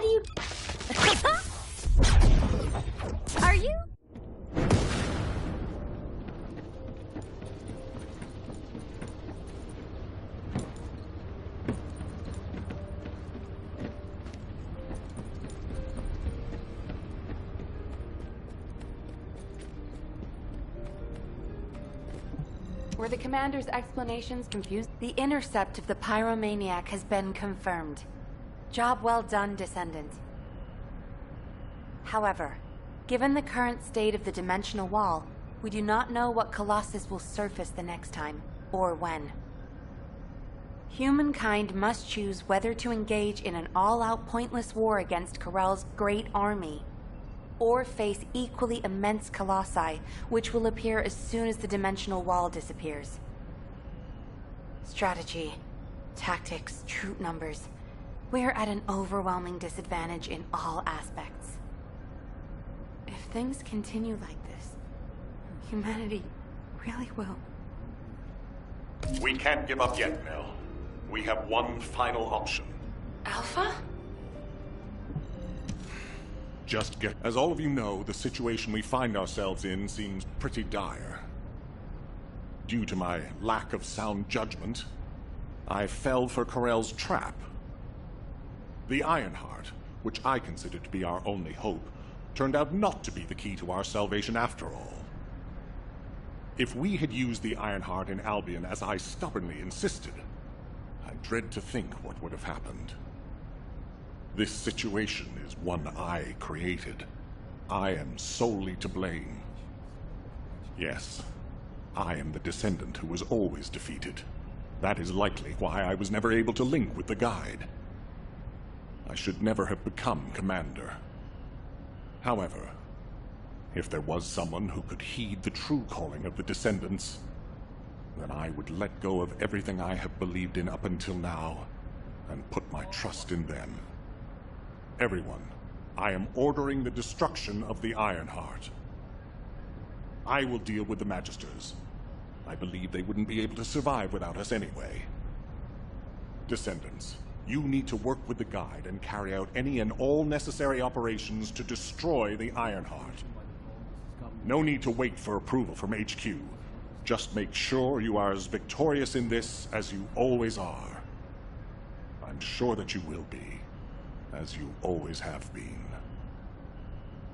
What do you... Are you... Were the commander's explanations confused? The intercept of the pyromaniac has been confirmed. Job well done, Descendant. However, given the current state of the dimensional wall, we do not know what Colossus will surface the next time, or when. Humankind must choose whether to engage in an all-out pointless war against Corell's great army, or face equally immense colossi, which will appear as soon as the dimensional wall disappears. Strategy, tactics, troop numbers. We're at an overwhelming disadvantage in all aspects. If things continue like this, humanity really will. We can't give up yet, Nell. We have one final option. Alpha? As all of you know, the situation we find ourselves in seems pretty dire. Due to my lack of sound judgment, I fell for Corell's trap. The Ironheart, which I considered to be our only hope, turned out not to be the key to our salvation after all. If we had used the Ironheart in Albion as I stubbornly insisted, I dread to think what would have happened. This situation is one I created. I am solely to blame. Yes, I am the Descendant who was always defeated. That is likely why I was never able to link with the Guide. I should never have become Commander. However, if there was someone who could heed the true calling of the Descendants, then I would let go of everything I have believed in up until now, and put my trust in them. Everyone, I am ordering the destruction of the Ironheart. I will deal with the Magisters. I believe they wouldn't be able to survive without us anyway. Descendants, you need to work with the Guide and carry out any and all necessary operations to destroy the Ironheart. No need to wait for approval from HQ. Just make sure you are as victorious in this as you always are. I'm sure that you will be, as you always have been.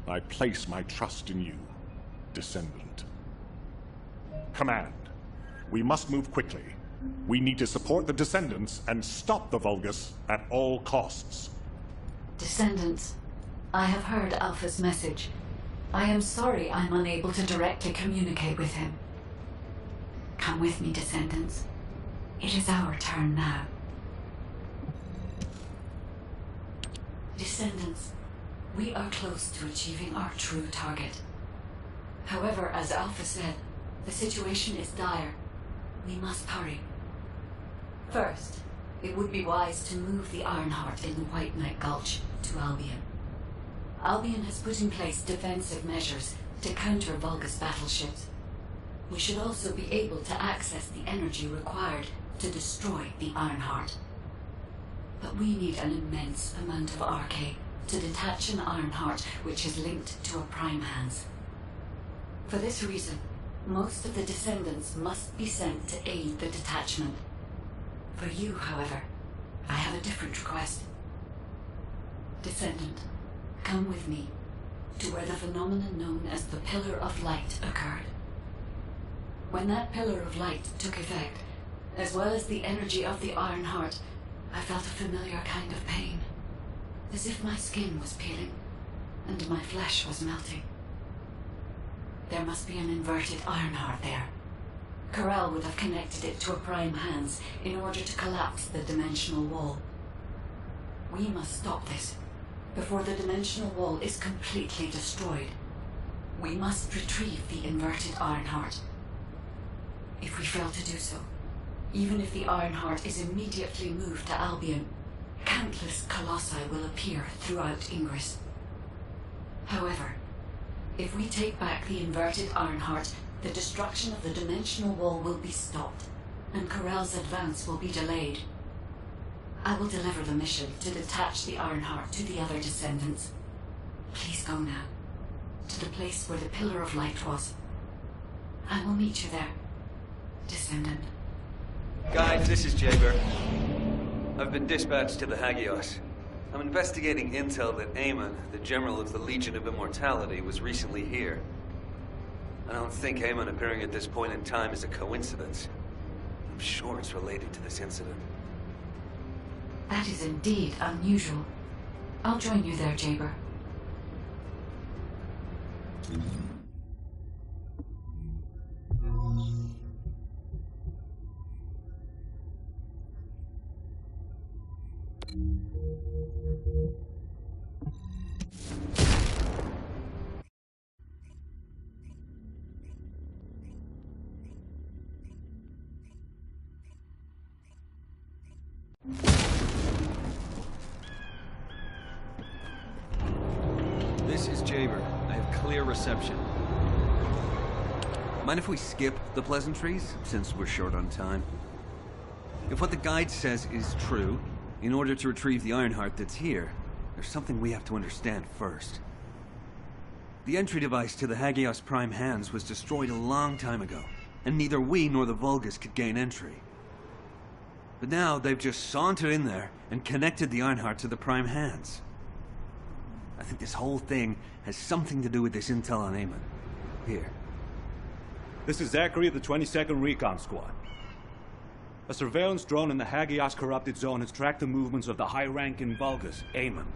I place my trust in you, Descendant. Command, we must move quickly. We need to support the Descendants and stop the Vulgus at all costs. Descendants, I have heard Alpha's message. I am sorry I'm unable to directly communicate with him. Come with me, Descendants. It is our turn now. Descendants, we are close to achieving our true target. However, as Alpha said, the situation is dire. We must hurry. First, it would be wise to move the Ironheart in the White Knight Gulch to Albion. Albion has put in place defensive measures to counter Vulgus battleships. We should also be able to access the energy required to destroy the Ironheart. But we need an immense amount of Arche to detach an Ironheart which is linked to a Prime Hands. For this reason, most of the Descendants must be sent to aid the detachment. For you, however, I have a different request. Descendant, come with me to where the phenomenon known as the Pillar of Light occurred. When that Pillar of Light took effect, as well as the energy of the Ironheart, I felt a familiar kind of pain, as if my skin was peeling and my flesh was melting. There must be an inverted Ironheart there. Corell would have connected it to a Prime Hands in order to collapse the dimensional wall. We must stop this before the dimensional wall is completely destroyed. We must retrieve the inverted Ironheart. If we fail to do so, even if the Ironheart is immediately moved to Albion, countless colossi will appear throughout Ingress. However, if we take back the inverted Ironheart, the destruction of the dimensional wall will be stopped, and Corell's advance will be delayed. I will deliver the mission to detach the Ironheart to the other Descendants. Please go now, to the place where the Pillar of Light was. I will meet you there, Descendant. Guys, this is Jaber. I've been dispatched to the Hagios. I'm investigating intel that Aemon, the General of the Legion of Immortality, was recently here. I don't think Aemon appearing at this point in time is a coincidence. I'm sure it's related to this incident. That is indeed unusual. I'll join you there, Jaber. This is Jaber. I have clear reception. Mind if we skip the pleasantries, since we're short on time? If what the guide says is true, in order to retrieve the Ironheart that's here, there's something we have to understand first. The entry device to the Hagios Prime hands was destroyed a long time ago, and neither we nor the Vulgus could gain entry. But now they've just sauntered in there and connected the Ironheart to the Prime hands. I think this whole thing has something to do with this intel on Aemon. Here. This is Zachary of the 22nd Recon Squad. A surveillance drone in the Hagios corrupted zone has tracked the movements of the high-ranking Vulgus, Aemon.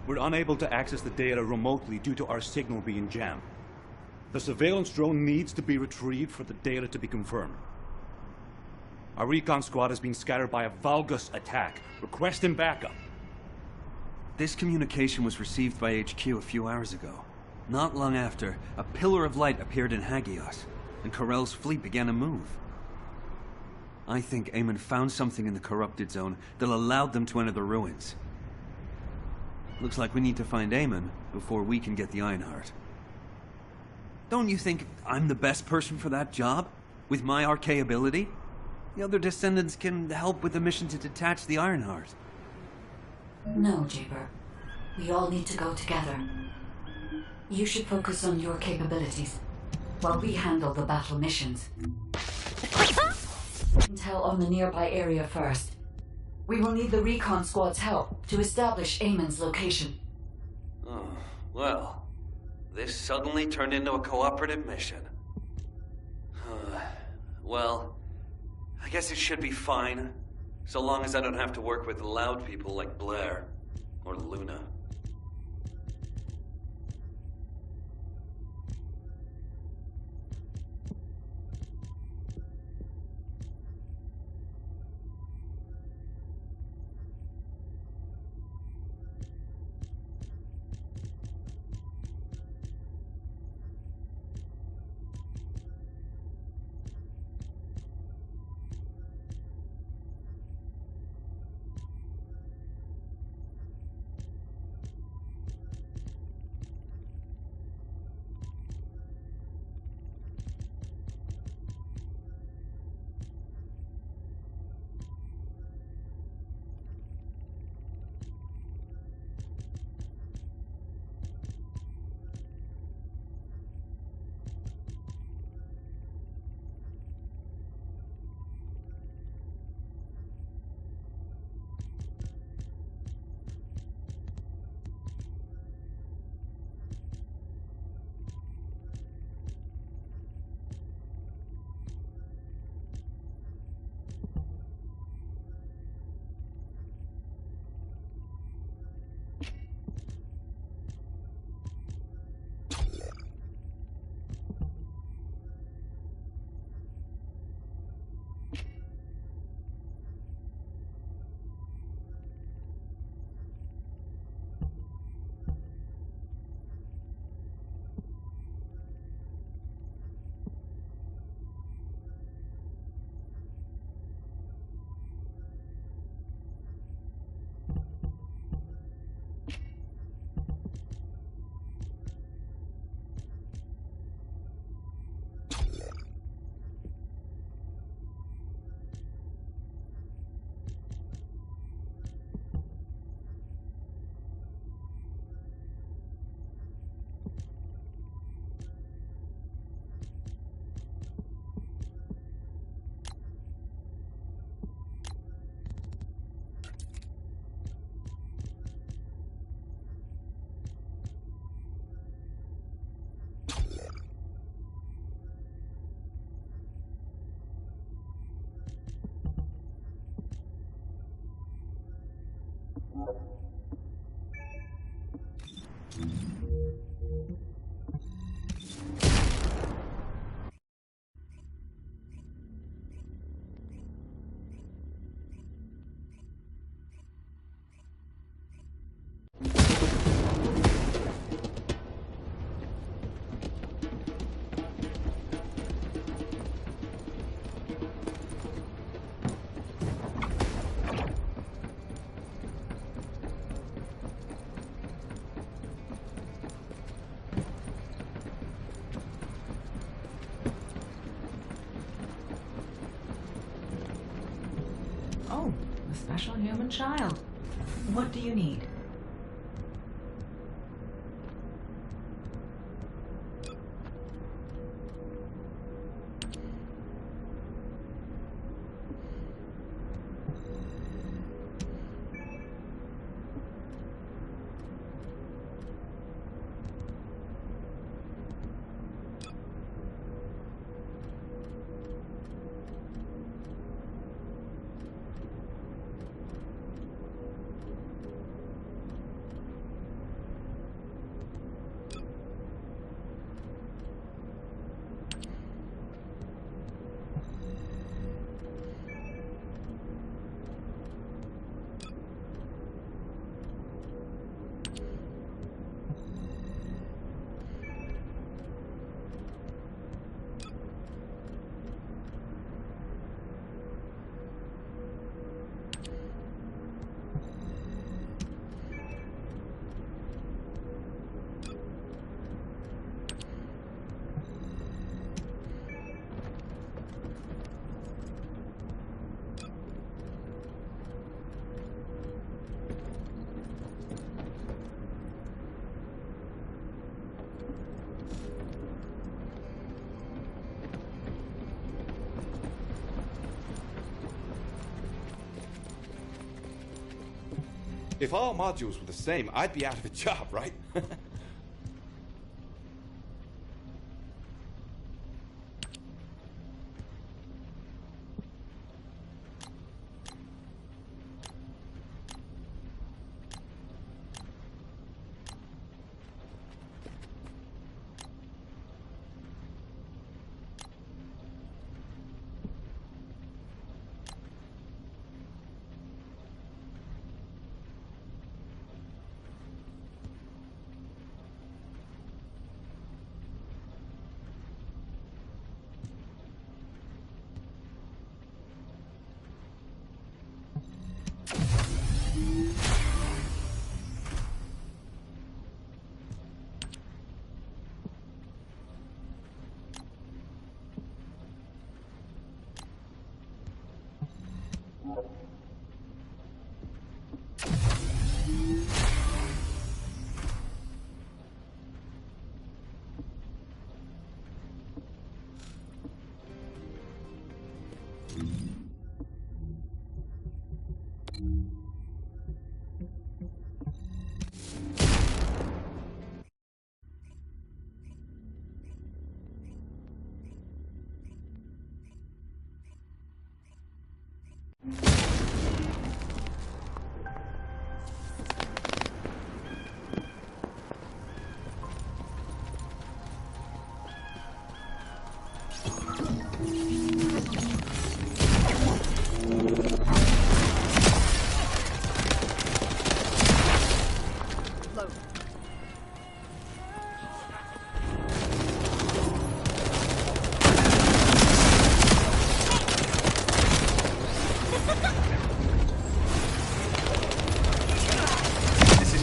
We're unable to access the data remotely due to our signal being jammed. The surveillance drone needs to be retrieved for the data to be confirmed. Our recon squad has been scattered by a Vulgus attack. Requesting backup. This communication was received by HQ a few hours ago. Not long after, a pillar of light appeared in Hagios, and Corell's fleet began to move. I think Aemon found something in the corrupted zone that allowed them to enter the ruins. Looks like we need to find Aemon before we can get the Ironheart. Don't you think I'm the best person for that job? With my arcane ability? The other Descendants can help with the mission to detach the Ironheart. No, Jaber. We all need to go together. You should focus on your capabilities, while we handle the battle missions. Intel on the nearby area first. We will need the recon squad's help to establish Aemon's location. Oh, well, this suddenly turned into a cooperative mission. Well, I guess it should be fine, so long as I don't have to work with loud people like Blair or Luna. Oh, a special human child. What do you need? If all modules were the same, I'd be out of a job, right?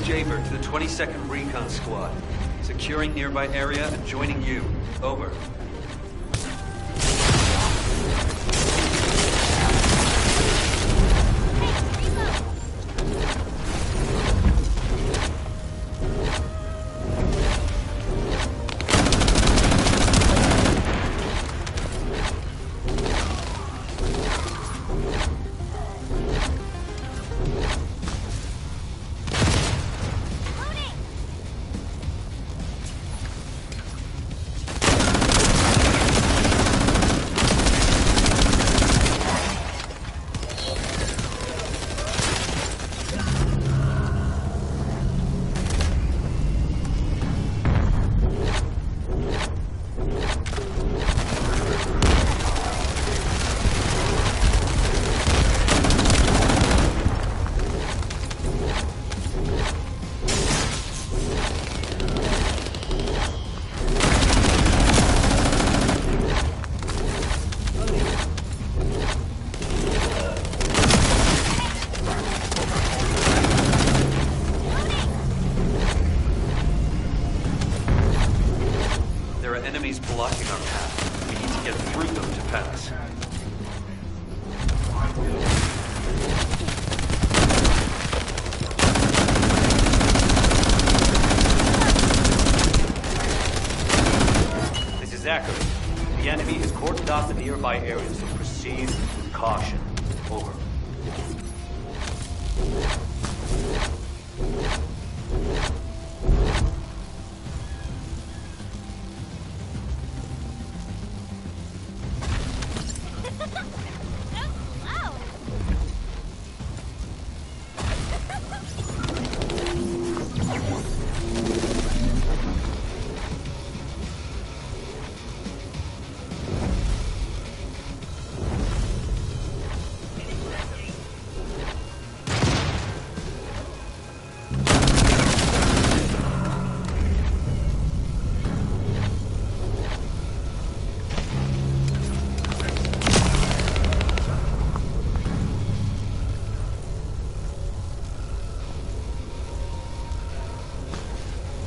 Jaber to the 22nd Recon Squad. Securing nearby area and joining you. Over. Enemies blocking our path. We need to get through them to pass. Zachary, the enemy has cordoned off the nearby area, so proceed with caution. Over.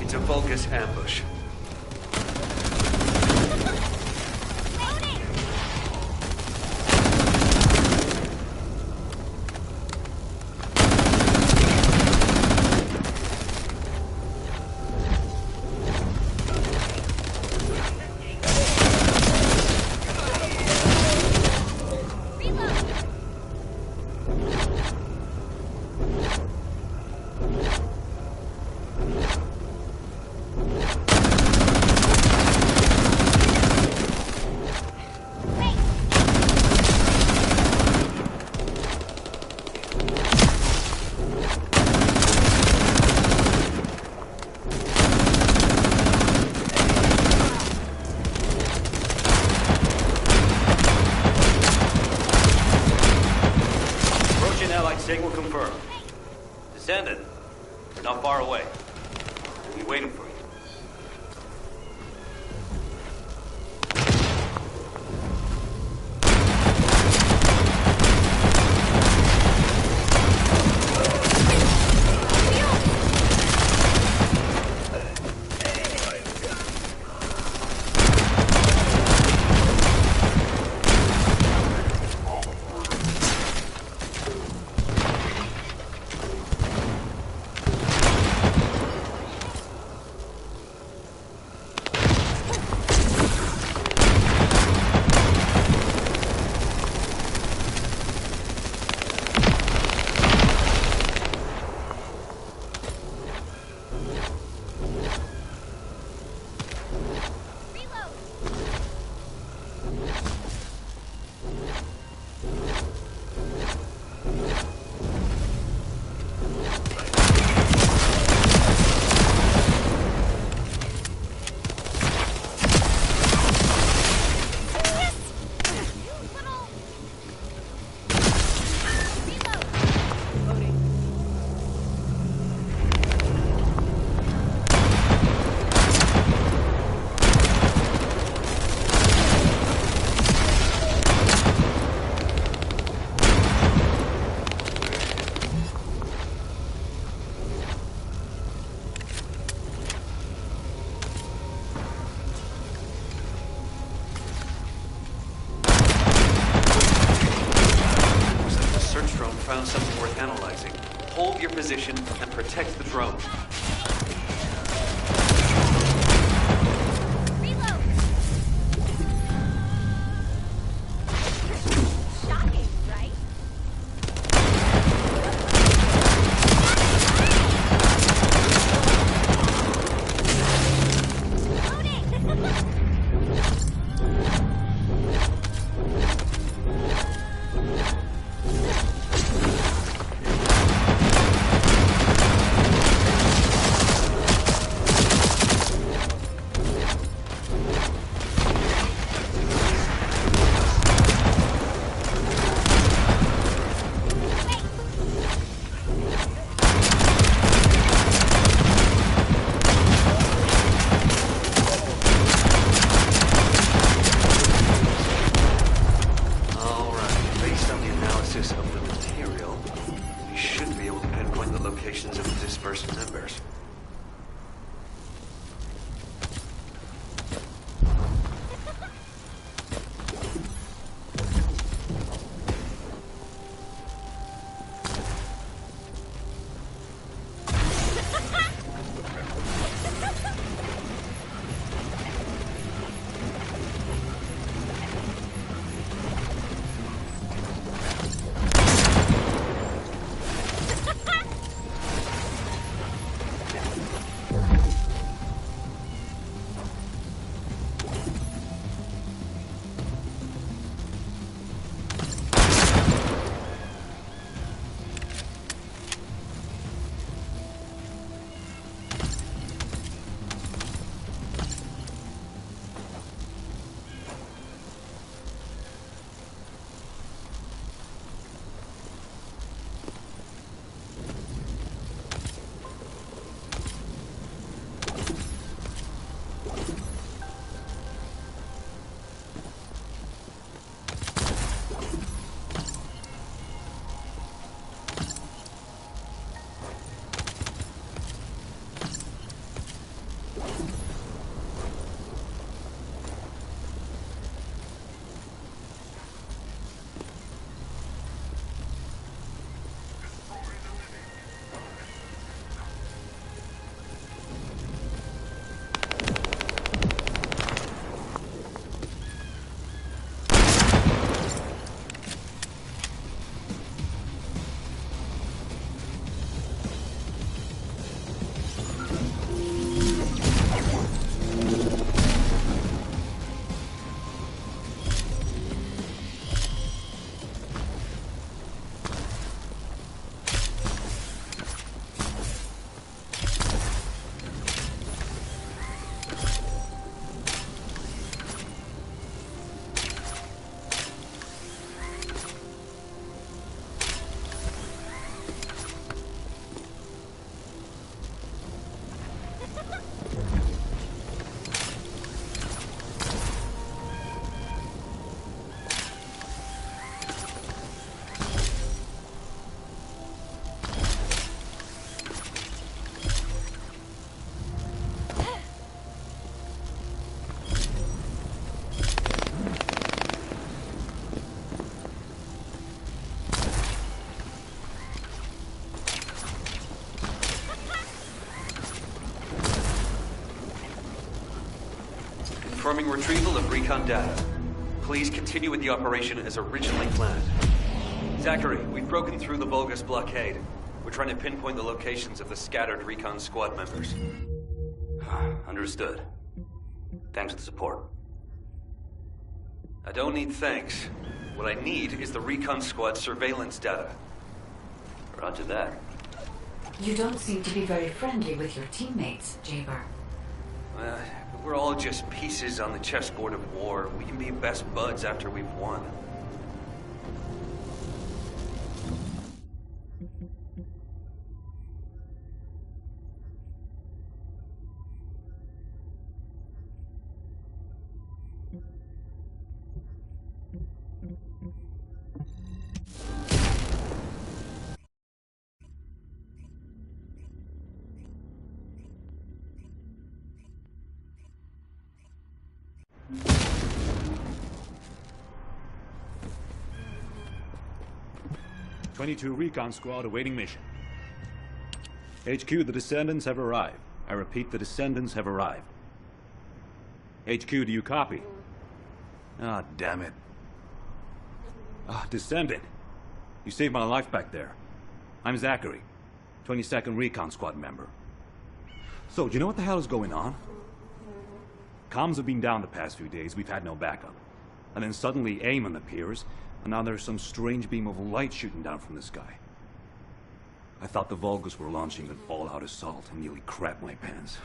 It's a Vulgus ambush. Signal confirmed. Descendant, you're not far away. We'll be waiting for you. Found something worth analyzing. Hold your position and protect the drone. Confirming retrieval of recon data. Please continue with the operation as originally planned. Zachary, we've broken through the Vulgus blockade. We're trying to pinpoint the locations of the scattered recon squad members. Understood. Thanks for the support. I don't need thanks. What I need is the recon squad surveillance data. Roger that. You don't seem to be very friendly with your teammates, Jaber. We're all just pieces on the chessboard of war. We can be best buds after we've won. '22 Recon Squad awaiting mission. HQ, the Descendants have arrived. I repeat, the Descendants have arrived. HQ, do you copy? Ah, damn it. Descendant. You saved my life back there. I'm Zachary, 22nd Recon Squad member. So, do you know what the hell is going on? Comms have been down the past few days, we've had no backup. And then suddenly Eamon appears, and now there's some strange beam of light shooting down from the sky. I thought the Vulgus were launching an all-out assault and nearly crapped my pants.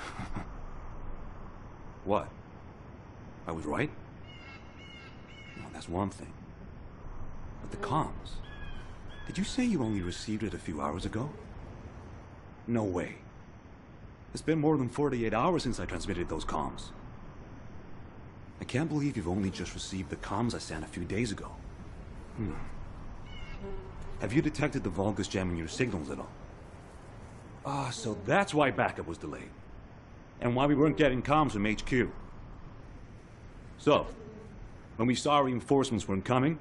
What? I was right? No, that's one thing. But the comms... Did you say you only received it a few hours ago? No way. It's been more than 48 hours since I transmitted those comms. I can't believe you've only just received the comms I sent a few days ago. Have you detected the Vulgus jamming your signals at all? So that's why backup was delayed. And why we weren't getting comms from HQ. So, when we saw reinforcements weren't coming,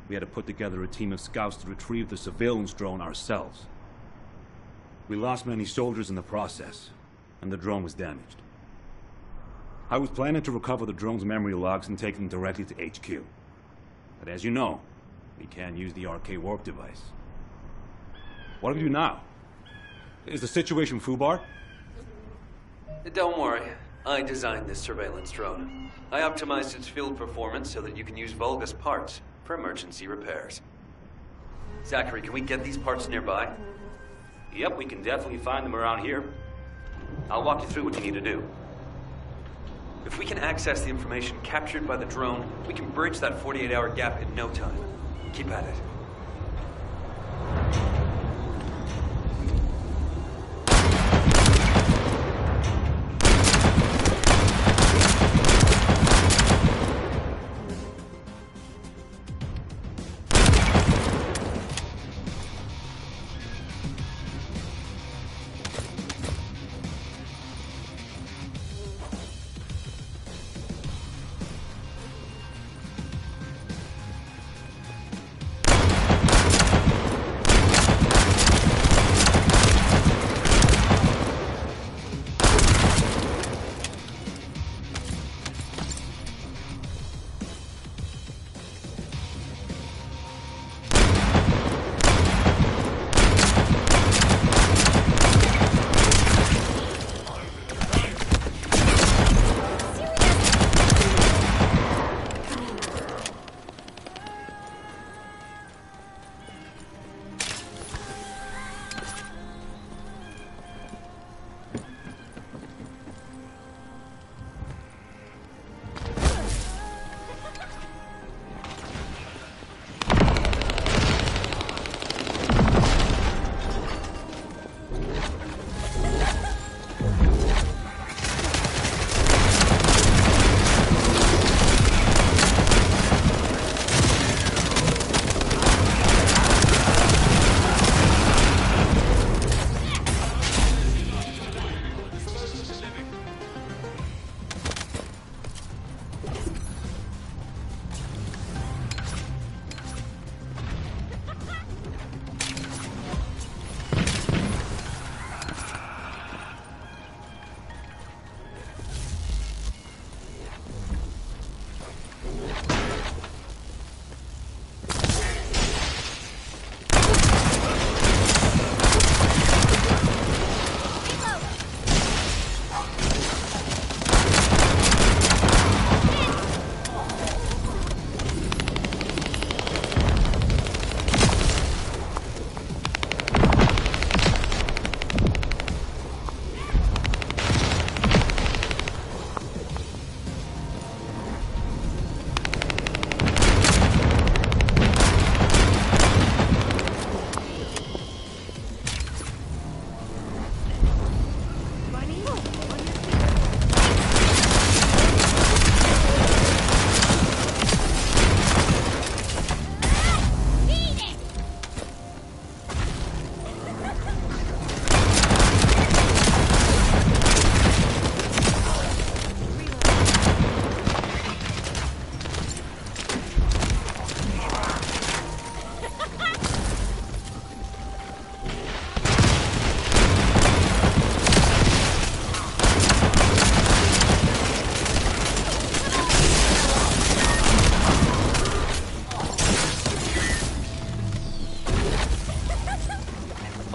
we had to put together a team of scouts to retrieve the surveillance drone ourselves. We lost many soldiers in the process, and the drone was damaged. I was planning to recover the drone's memory logs and take them directly to HQ. But as you know, we can't use the RK warp device. What do we do now? Is the situation foobar? Don't worry. I designed this surveillance drone. I optimized its field performance so that you can use Vulgus parts for emergency repairs. Zachary, can we get these parts nearby? Yep, we can definitely find them around here. I'll walk you through what you need to do. If we can access the information captured by the drone, we can bridge that 48-hour gap in no time. Keep at it.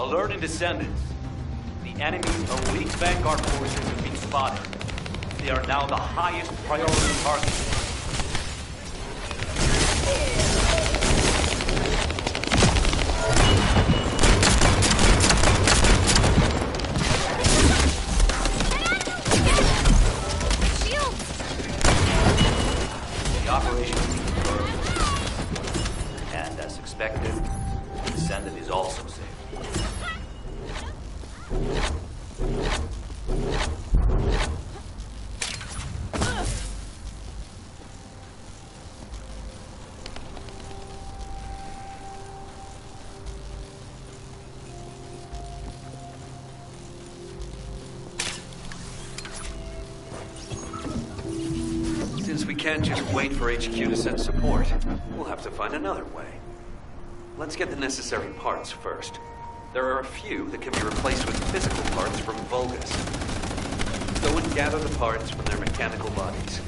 Alerting Descendants. The enemy's elite vanguard forces have been spotted. They are now the highest priority target. The operation is confirmed. And as expected, the Descendant is also safe. Since we can't just wait for HQ to send support, we'll have to find another way. Let's get the necessary parts first. There are a few that can be replaced with physical parts from Vulgus. Go and gather the parts from their mechanical bodies.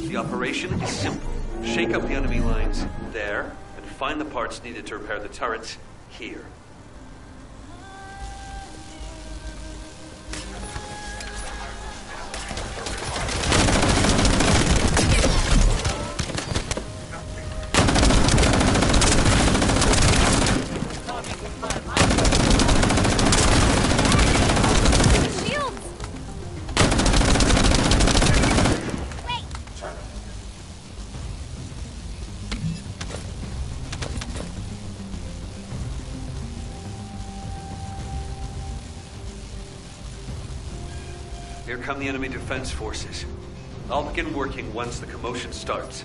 The operation is simple. Shake up the enemy lines there, and find the parts needed to repair the turrets here. Here come the enemy defense forces. I'll begin working once the commotion starts.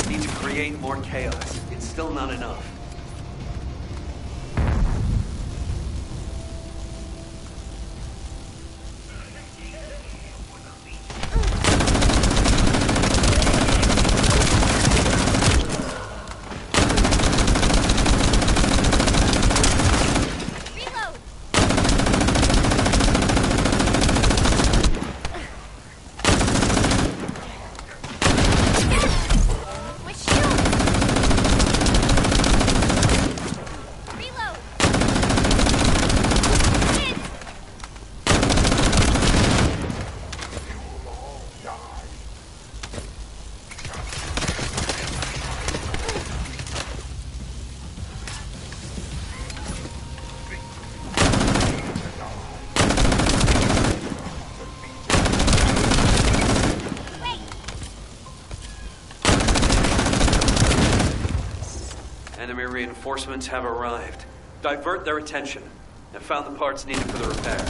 Need to create more chaos. It's still not enough. Enemy reinforcements have arrived. Divert their attention. And found the parts needed for the repair.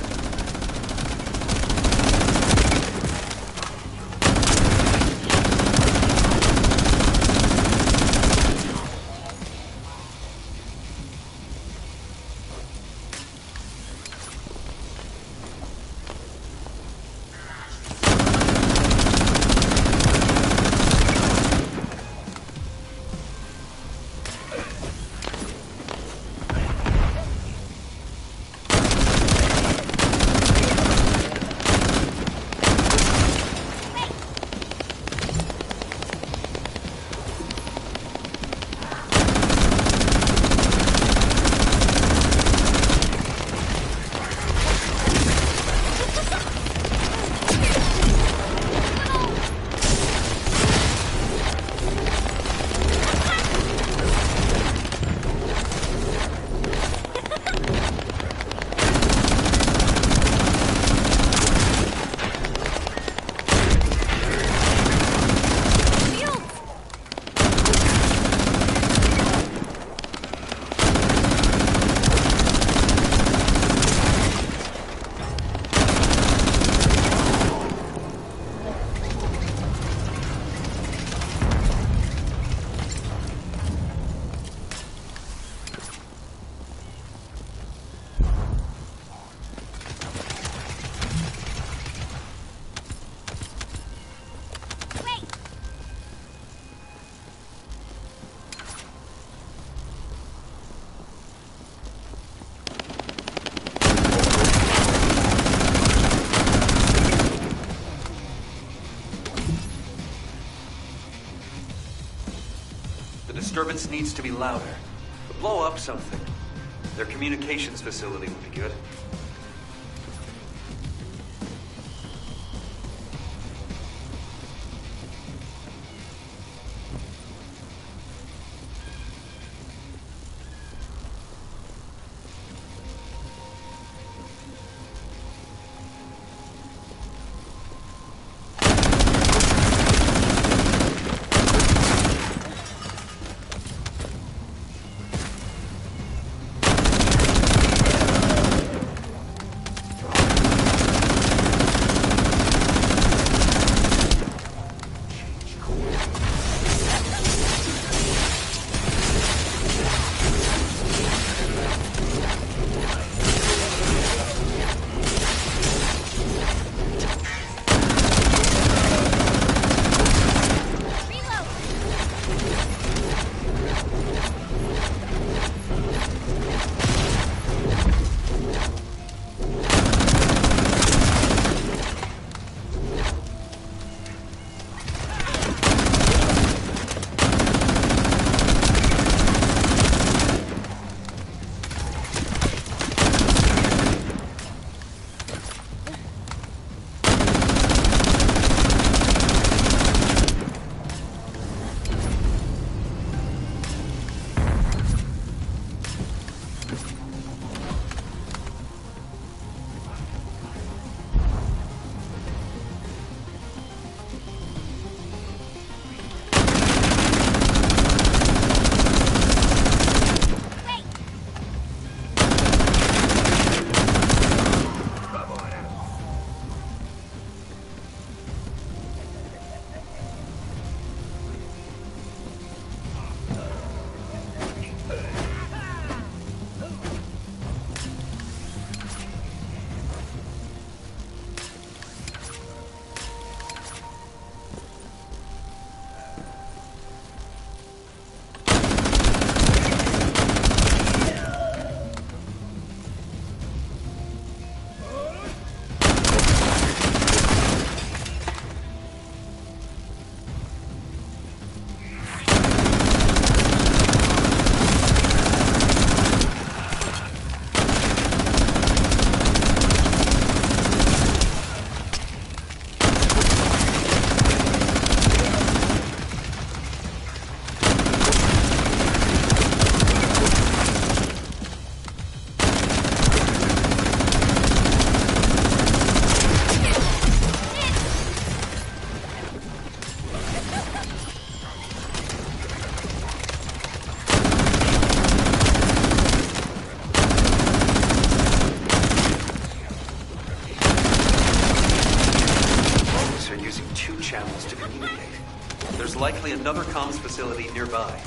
disturbance needs to be louder. Blow up something. Their communications facility would be good. Likely another comms facility nearby.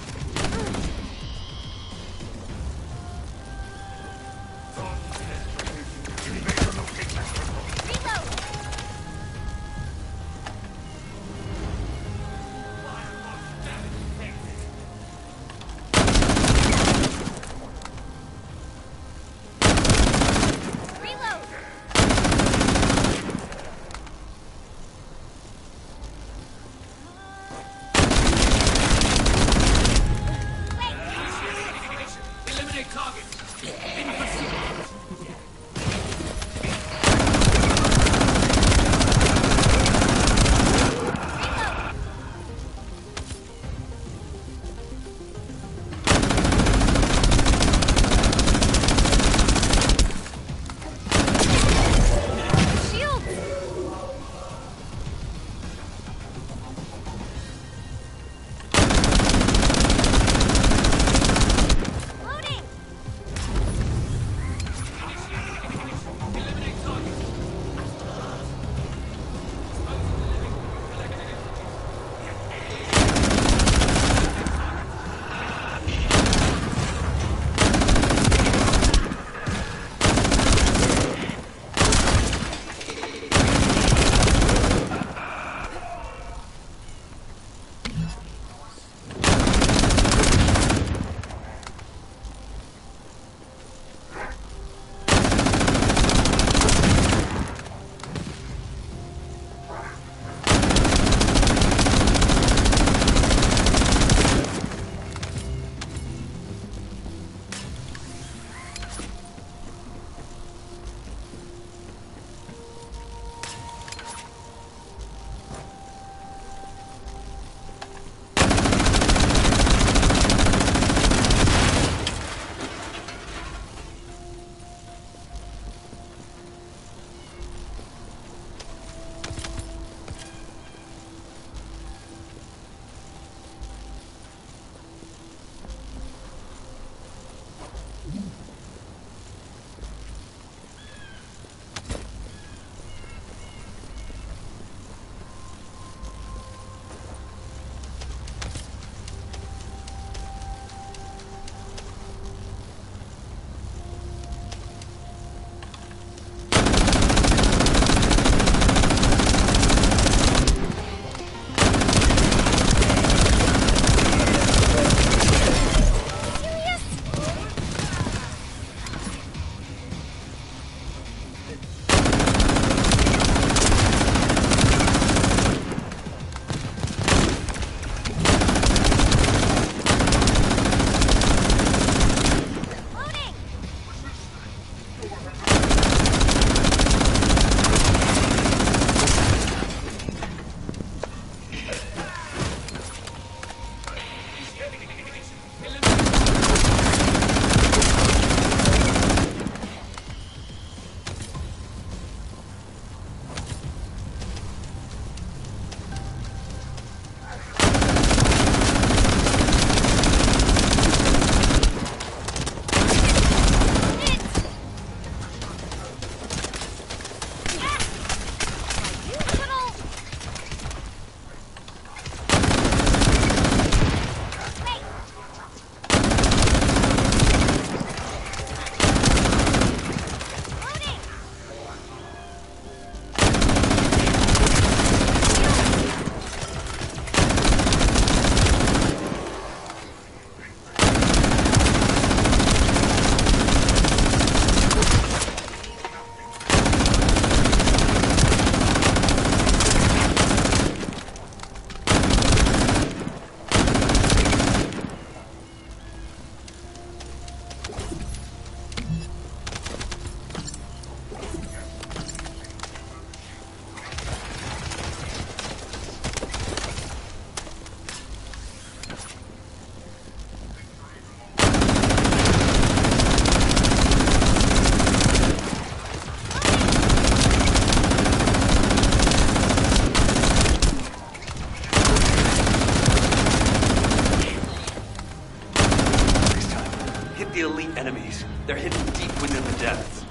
Hit the elite enemies. They're hidden deep within the depths.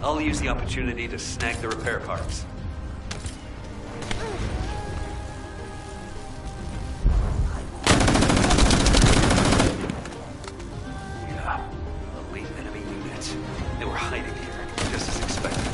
I'll use the opportunity to snag the repair parts. Yeah, elite enemy units. They were hiding here, just as expected.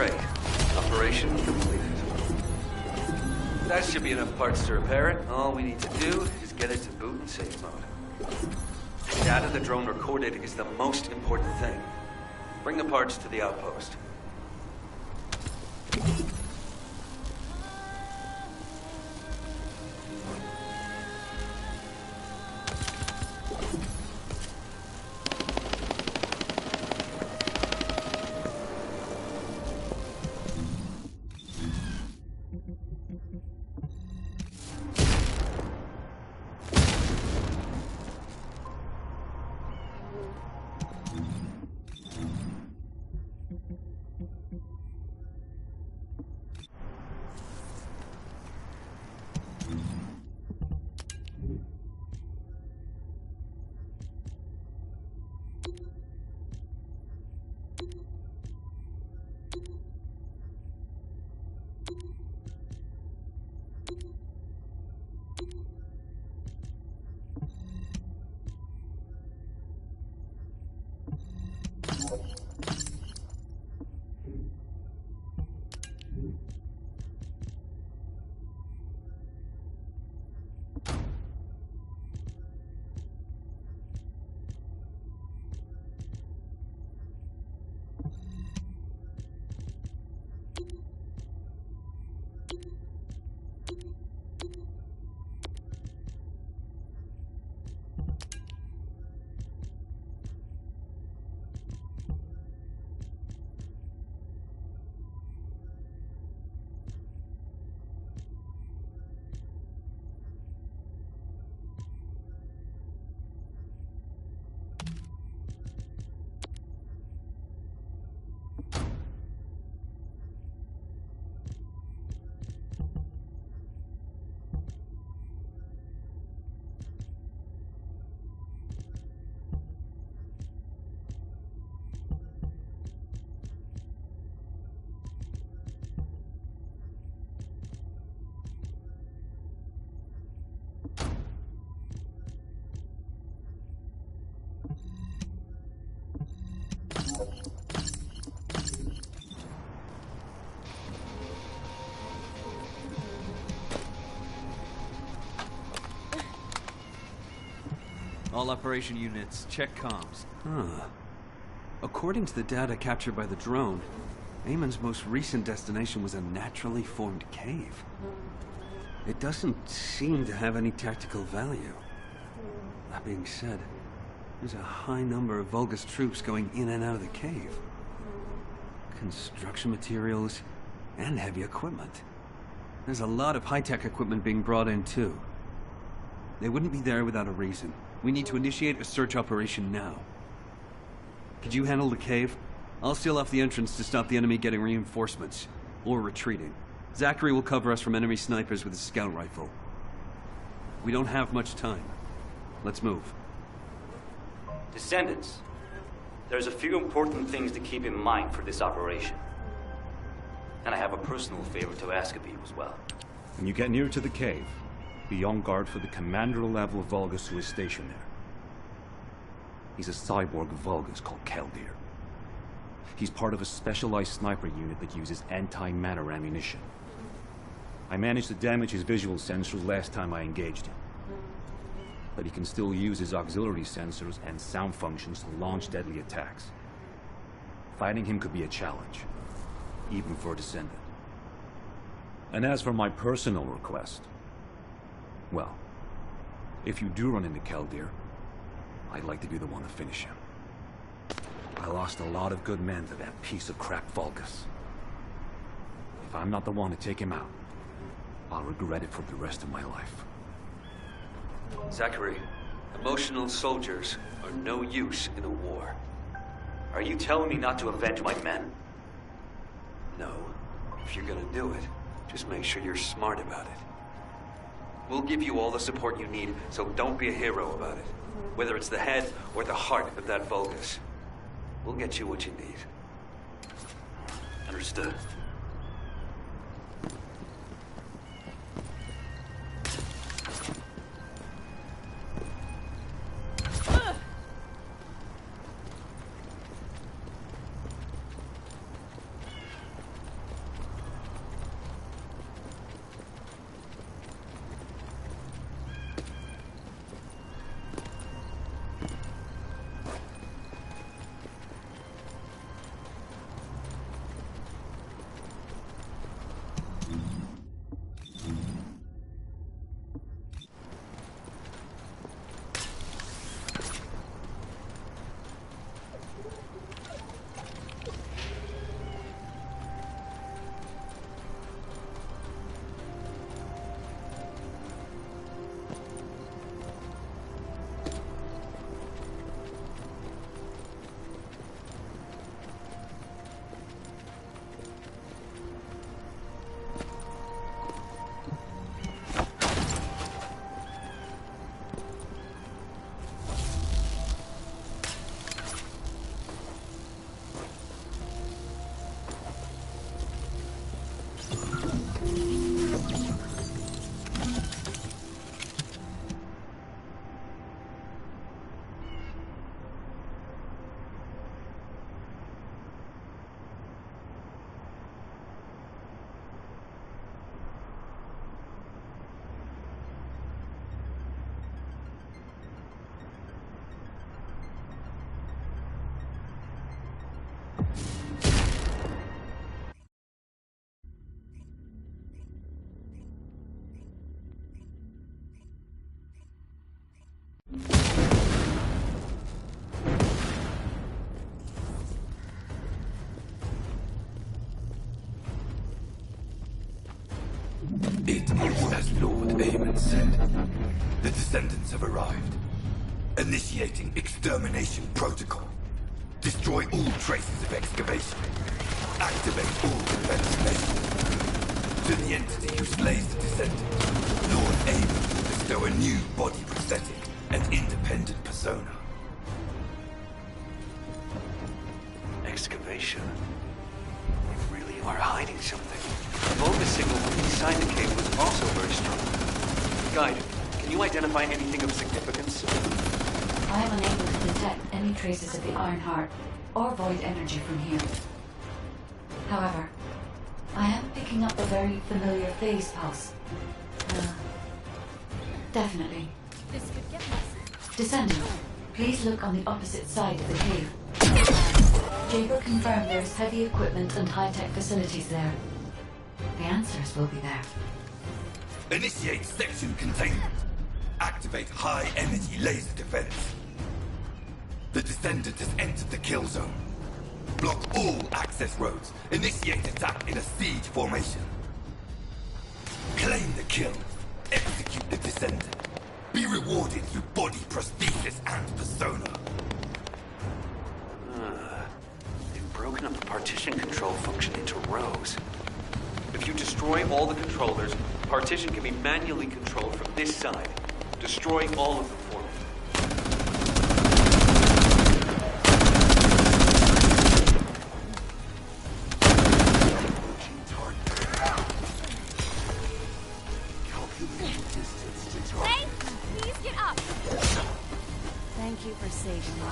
Great. Operation completed. That should be enough parts to repair it. All we need to do is get it to boot and safe mode. The data the drone recorded is the most important thing. Bring the parts to the outpost. All operation units, check comms. Huh. According to the data captured by the drone, Eamon's most recent destination was a naturally formed cave. It doesn't seem to have any tactical value. That being said, there's a high number of Vulgus troops going in and out of the cave. Construction materials and heavy equipment. There's a lot of high-tech equipment being brought in too. They wouldn't be there without a reason. We need to initiate a search operation now. Could you handle the cave? I'll seal off the entrance to stop the enemy getting reinforcements. Or retreating. Zachary will cover us from enemy snipers with his scout rifle. We don't have much time. Let's move. Descendants, there's a few important things to keep in mind for this operation. And I have a personal favor to ask of you as well. When you get near to the cave, be on guard for the commander-level Vulgus who is stationed there. He's a cyborg Vulgus called Keldir. He's part of a specialized sniper unit that uses anti-matter ammunition. I managed to damage his visual sensors last time I engaged him. But he can still use his auxiliary sensors and sound functions to launch deadly attacks. Fighting him could be a challenge, even for a Descendant. And as for my personal request, well, if you do run into Keldir, I'd like to be the one to finish him. I lost a lot of good men to that piece of crap Vulgus. If I'm not the one to take him out, I'll regret it for the rest of my life. Zachary, emotional soldiers are no use in a war. Are you telling me not to avenge my men? No. If you're gonna do it, just make sure you're smart about it. We'll give you all the support you need, so don't be a hero about it. Whether it's the head or the heart of that Vulgus. We'll get you what you need. Understood. It is as Lord Aemon said. The Descendants have arrived. Initiating extermination protocol. Destroy all traces of excavation. Activate all defense measures. To the entity who slays the Descendant, Lord Aemon will bestow a new body prosthetic and independent persona. Excavation. You really are hiding something. The Vulgus signal from inside the cave was also very strong. Guide, can you identify anything of significance? I am unable to detect any traces of the Iron Heart or void energy from here. However, I am picking up a very familiar phase pulse. Definitely. This could get messy. Descendant, please look on the opposite side of the cave. Jaeger confirmed there is heavy equipment and high-tech facilities there. The answers will be there. Initiate section containment. Activate high-energy laser defense. The Descendant has entered the kill zone. Block all access roads. Initiate attack in a siege formation. Claim the kill. Execute the Descendant. Be rewarded through body prosthesis and persona. They've broken up the partition control function into rows. If you destroy all the controllers, partition can be manually controlled from this side. Destroy all of them for me. Hey, please get up. Thank you for saving me.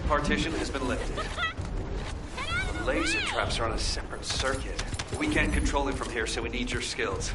Partition has been lifted. The laser traps are on a separate circuit. We can't control it from here, so we need your skills.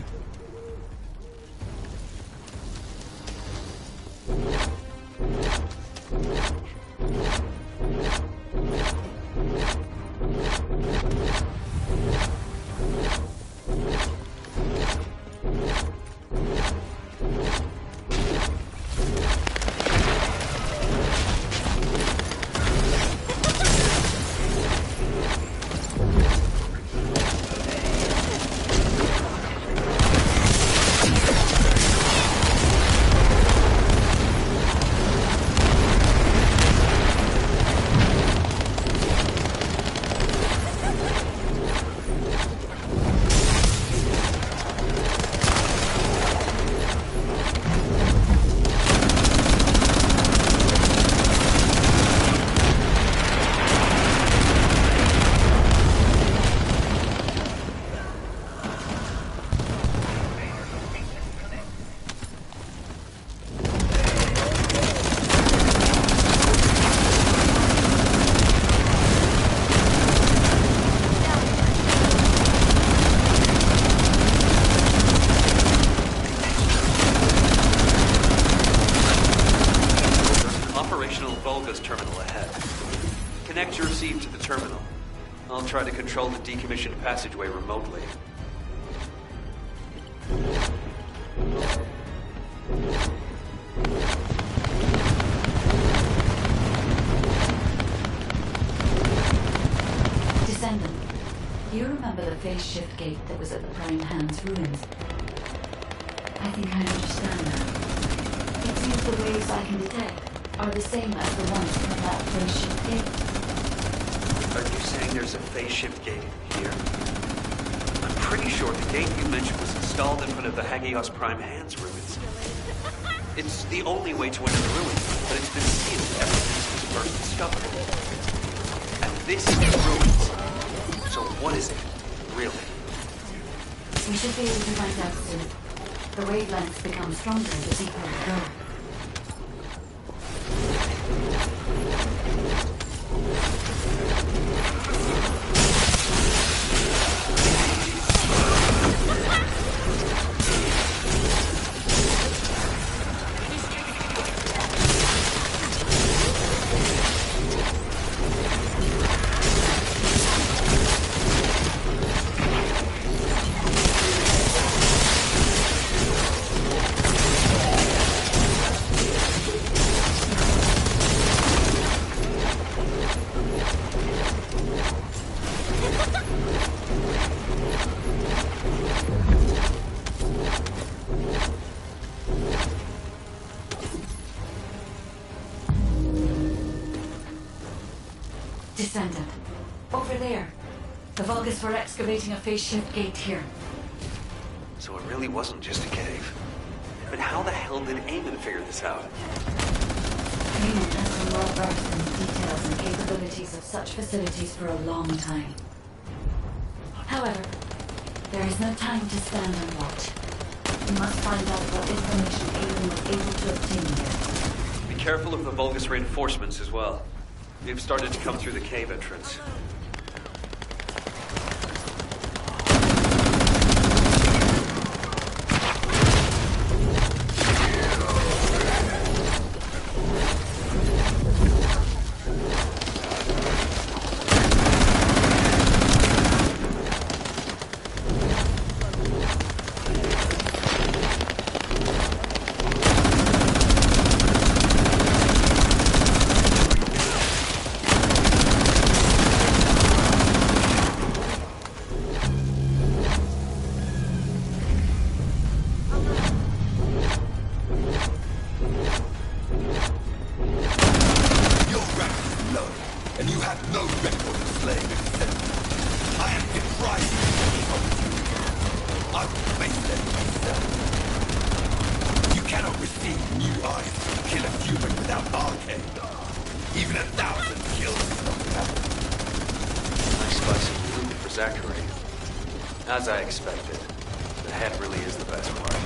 Connect your receive to the terminal. I'll try to control the decommissioned passageway remotely. Descendant, do you remember the phase shift gate that was at the Prime Hand's ruins? I think I understand now. It seems the waves I can detect are the same as the ones from that phase shift gate. Are you saying there's a phase shift gate here? pretty sure the gate you mentioned was installed in front of the Hagios Prime Hands ruins. It's the only way to enter the ruins, but it's been sealed ever since it was first discovered. And this is the ruins. So what is it, really? We should be able to find out soon. The wavelengths become stronger the deeper we go. Descendant. Over there. The Vulgus were excavating a phase shift gate here. So it really wasn't just a cave. But how the hell did Eamon figure this out? Eamon has been well versed in the details and capabilities of such facilities for a long time. However, there is no time to stand and watch. We must find out what information Eamon was able to obtain here. Be careful of the Vulgus reinforcements as well. They've started to come through the cave entrance. As I expected, the head really is the best part.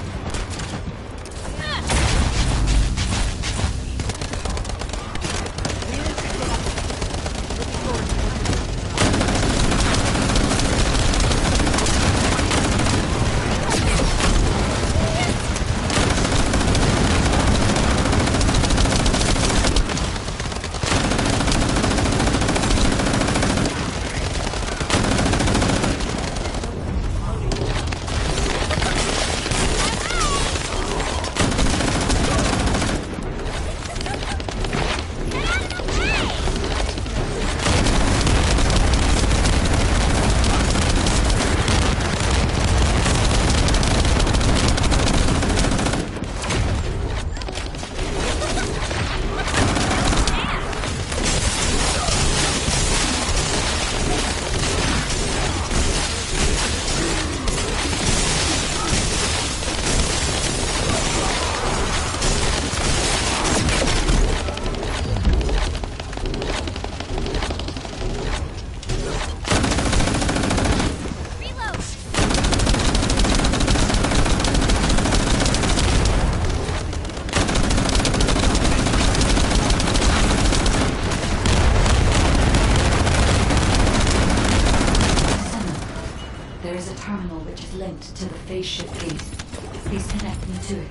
To the phase shift gate. Please connect me to it.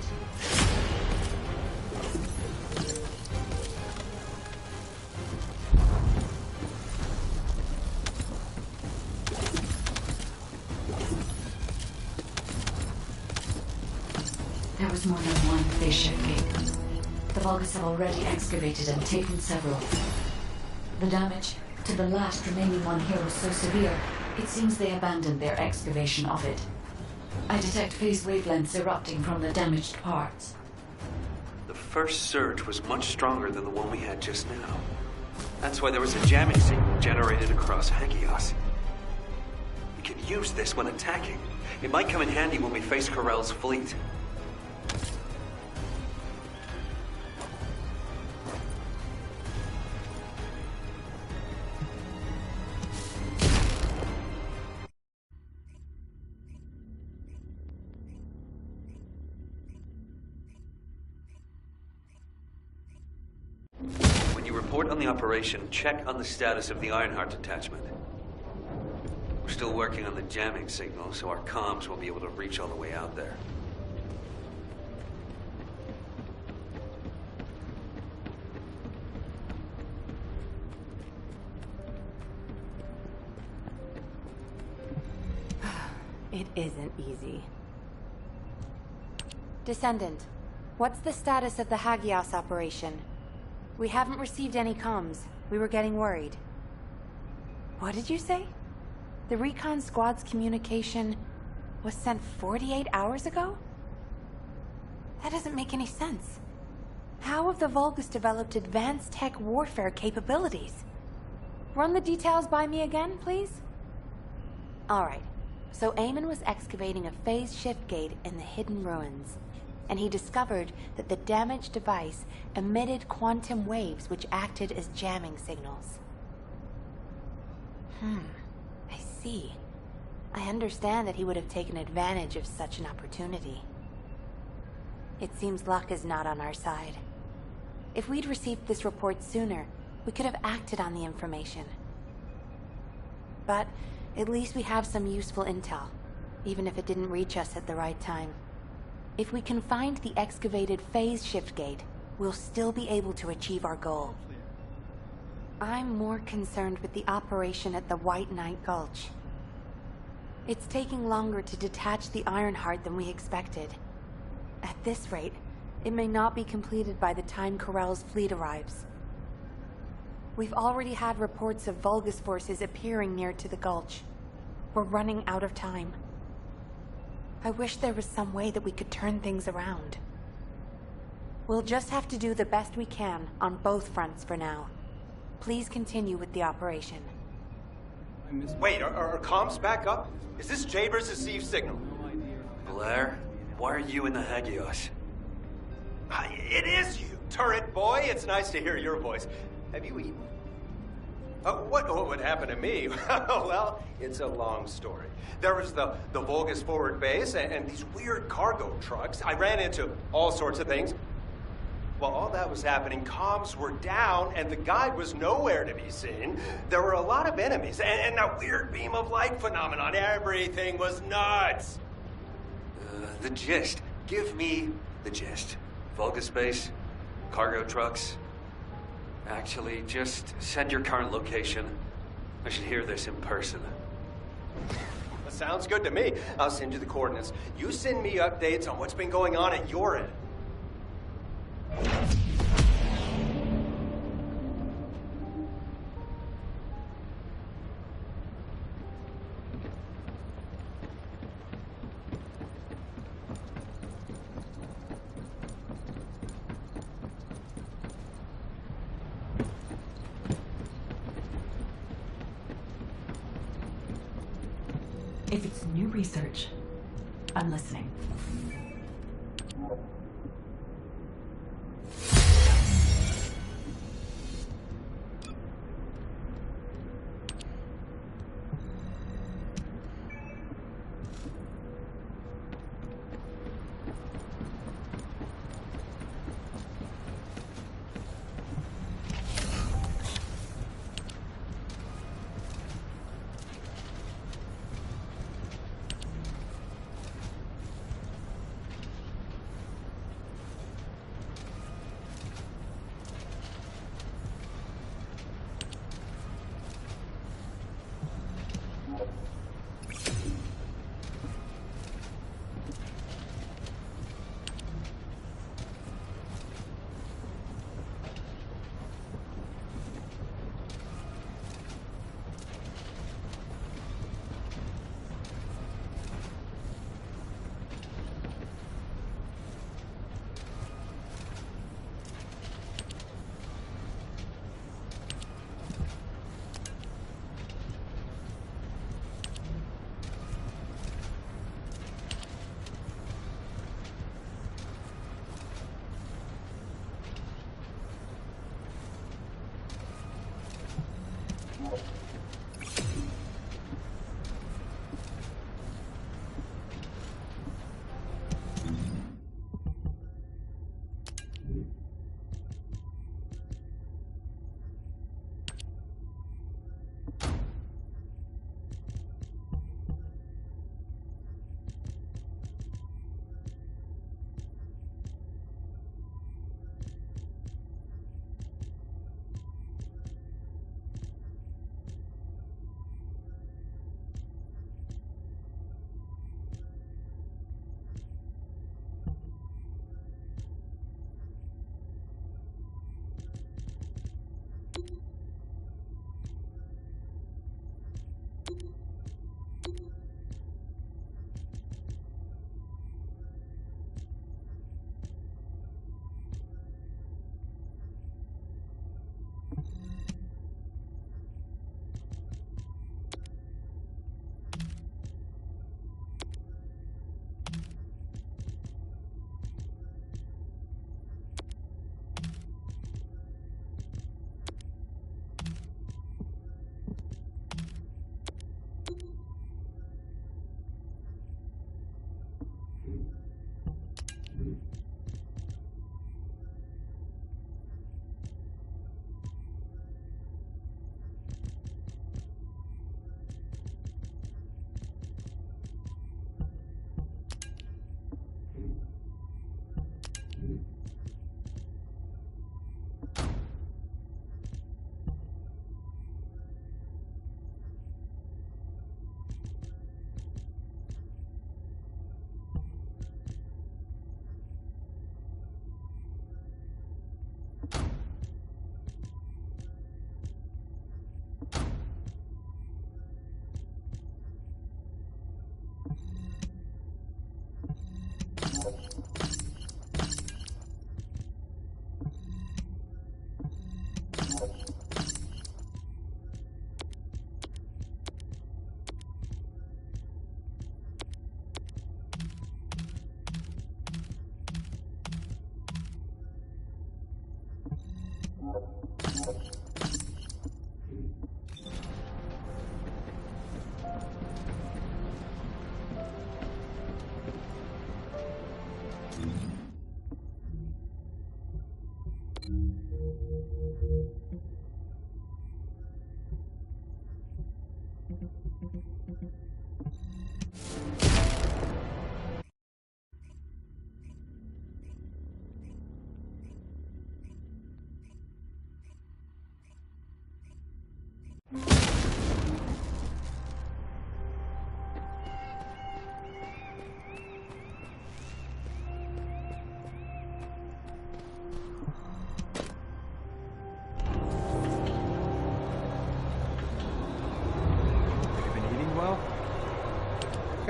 There was more than one phase shift gate. The Vulgus have already excavated and taken several. The damage to the last remaining one here was so severe, it seems they abandoned their excavation of it. I detect phase wavelengths erupting from the damaged parts. The first surge was much stronger than the one we had just now. That's why there was a jamming signal generated across Hagios. can use this when attacking. It might come in handy when we face Corell's fleet. When you report on the operation, check on the status of the Ironheart attachment. We're still working on the jamming signal, so our comms won't be able to reach all the way out there. It isn't easy. Descendant, what's the status of the Hagios operation? We haven't received any comms. We were getting worried. What did you say? The recon squad's communication was sent 48 hours ago? That doesn't make any sense. How have the Vulgus developed advanced tech warfare capabilities? Run the details by me again, please? Alright, so Eamon was excavating a phase shift gate in the hidden ruins, and he discovered that the damaged device emitted quantum waves which acted as jamming signals. I see. I understand that he would have taken advantage of such an opportunity. It seems luck is not on our side. If we'd received this report sooner, we could have acted on the information. But at least we have some useful intel, even if it didn't reach us at the right time. If we can find the excavated phase shift gate, we'll still be able to achieve our goal. I'm more concerned with the operation at the White Knight Gulch. It's taking longer to detach the Ironheart than we expected. At this rate, it may not be completed by the time Corell's fleet arrives. We've already had reports of Vulgus forces appearing near to the gulch. We're running out of time. I wish there was some way that we could turn things around. We'll just have to do the best we can on both fronts for now. Please continue with the operation. Wait, are comms back up? Is this Jade versus Steve signal? Blair, why are you in the Hagios? It is you, turret boy. It's nice to hear your voice. Have you eaten? What would happen to me? Well, it's a long story. There was the Vulgus forward base and these weird cargo trucks. I ran into all sorts of things. While all that was happening, comms were down and the guide was nowhere to be seen. There were a lot of enemies and that weird beam of light phenomenon. Everything was nuts. The gist. Give me the gist. Vulgus base, cargo trucks. Actually, just send your current location. I should hear this in person. That sounds good to me. I'll send you the coordinates. You send me updates on what's been going on at your end. If it's new research, I'm listening.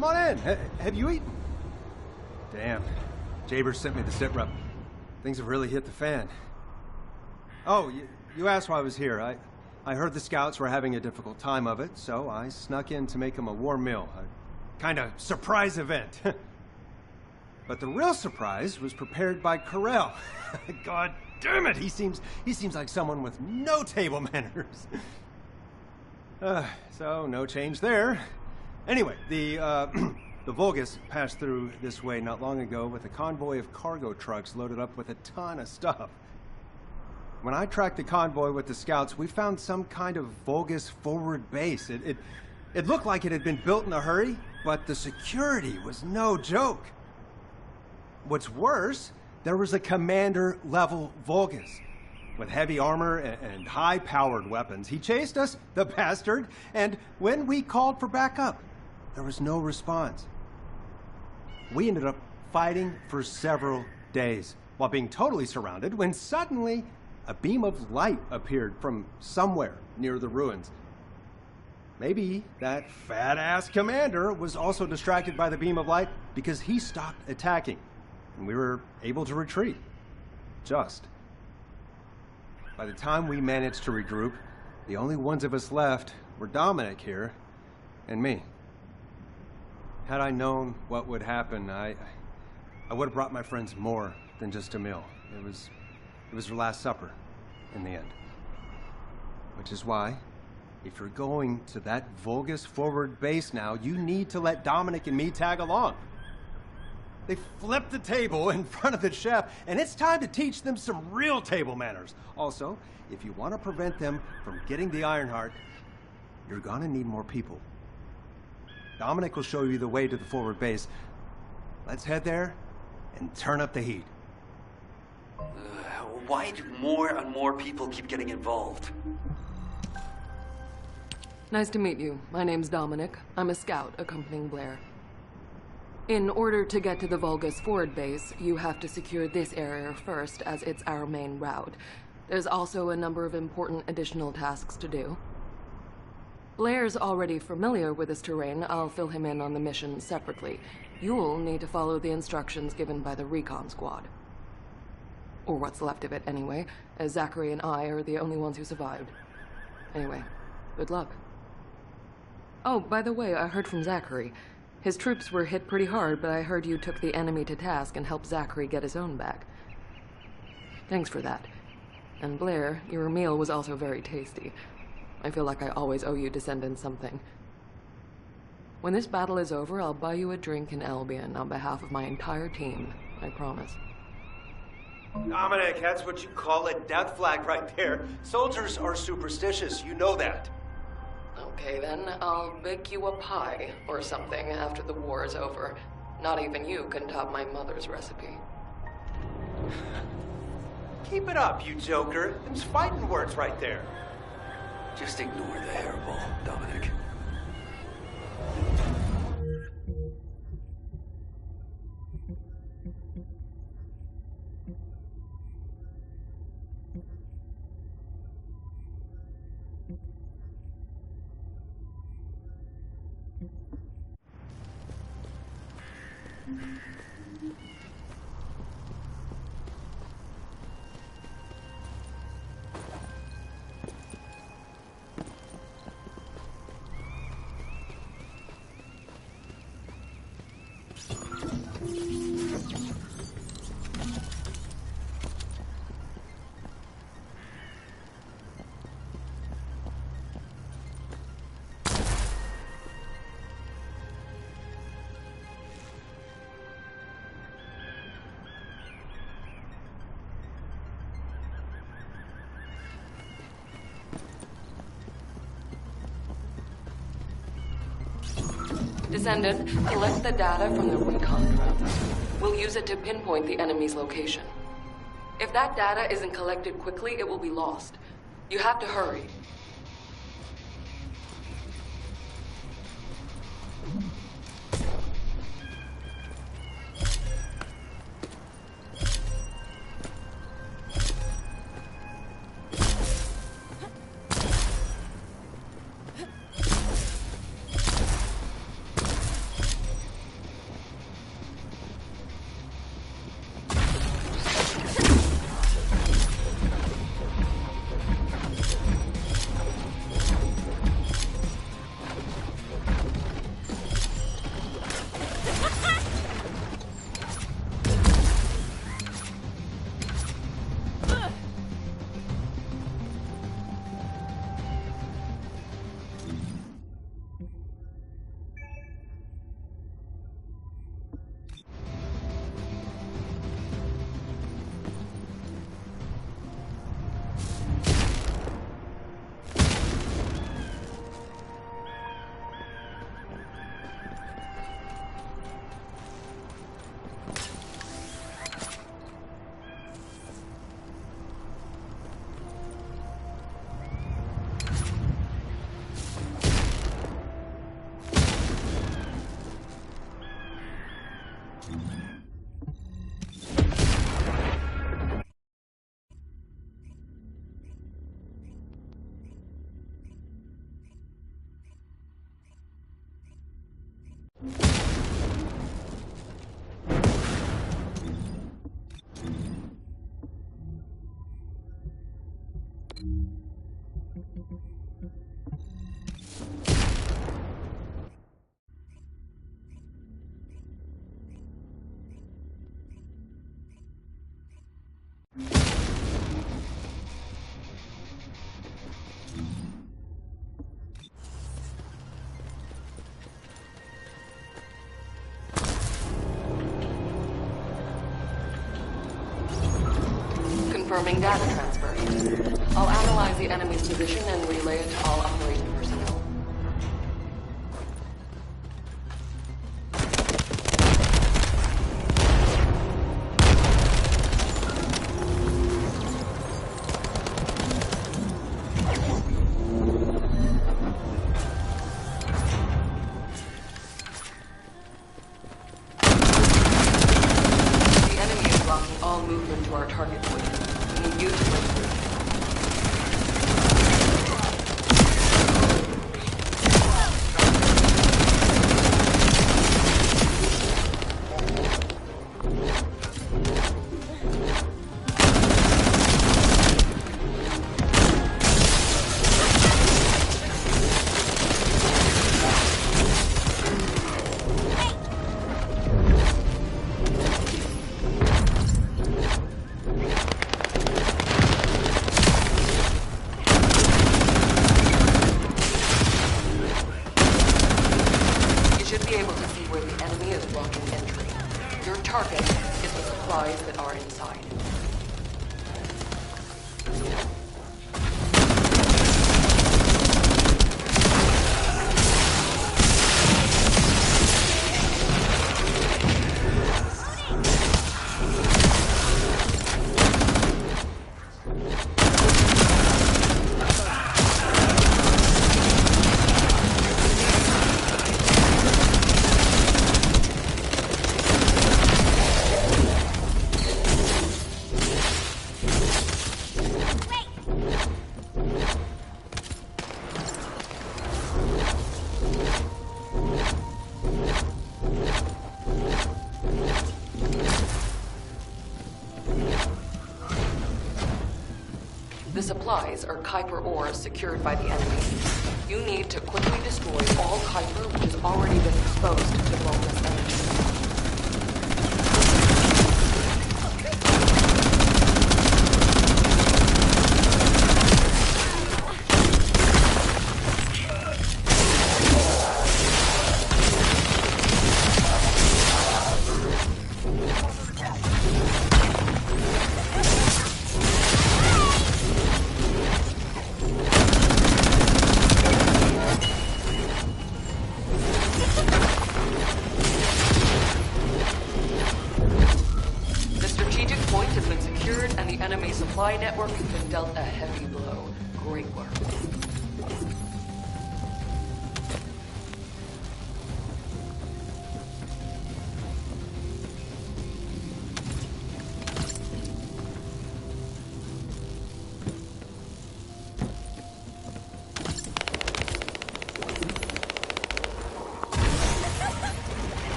come on in. Have you eaten? Damn. Jaber sent me the sit rep. Things have really hit the fan. Oh, you asked why I was here. I heard the scouts were having a difficult time of it, so I snuck in to make them a warm meal. A kind of surprise event. But the real surprise was prepared by Corell. God damn it, he seems like someone with no table manners. So no change there. Anyway, the Vulgus passed through this way not long ago with a convoy of cargo trucks loaded up with a ton of stuff. When I tracked the convoy with the scouts, we found some kind of Vulgus forward base. It looked like it had been built in a hurry, but the security was no joke. What's worse, there was a commander-level Vulgus with heavy armor and high-powered weapons. He chased us, the bastard, and when we called for backup, there was no response. We ended up fighting for several days while being totally surrounded when suddenly a beam of light appeared from somewhere near the ruins. Maybe that fat-ass commander was also distracted by the beam of light because he stopped attacking, and we were able to retreat. Just. By the time we managed to regroup, the only ones of us left were Dominic here and me. Had I known what would happen, I would have brought my friends more than just a meal. It was their last supper, in the end. Which is why, if you're going to that Vulgus forward base now, you need to let Dominic and me tag along. They flipped the table in front of the chef, and it's time to teach them some real table manners. Also, if you want to prevent them from getting the Ironheart, you're gonna need more people. Dominic will show you the way to the forward base. Let's head there and turn up the heat. Why do more and more people keep getting involved? Nice to meet you. My name's Dominic. I'm a scout accompanying Blair. In order to get to the Vulgus forward base, you have to secure this area first, as it's our main route. There's also a number of important additional tasks to do. Blair's already familiar with this terrain. I'll fill him in on the mission separately. You'll need to follow the instructions given by the recon squad. Or what's left of it, anyway, as Zachary and I are the only ones who survived. Anyway, good luck. Oh, by the way, I heard from Zachary. His troops were hit pretty hard, but I heard you took the enemy to task and helped Zachary get his own back. Thanks for that. And Blair, your meal was also very tasty. I feel like I always owe you Descendant something. When this battle is over, I'll buy you a drink in Albion on behalf of my entire team. I promise. Dominic, that's what you call a death flag right there. Soldiers are superstitious, you know that. Okay then, I'll bake you a pie or something after the war is over. Not even you can top my mother's recipe. Keep it up, you joker. Them's fighting words right there. Just ignore the hairball, Dominic. Descendant, collect the data from the recon drones. We'll use it to pinpoint the enemy's location. If that data isn't collected quickly, it will be lost. You have to hurry. Confirming data transfer. I'll analyze the enemy's position and relay it to all operating personnel. The enemy is blocking all movement to our target point. We need you to break through. Target is the supplies that are inside. The supplies are Kuiper ores secured by the enemy. You need to quickly destroy all Kuiper which has already been exposed to Vulgus energy. Supply network has been dealt a heavy blow. Great work.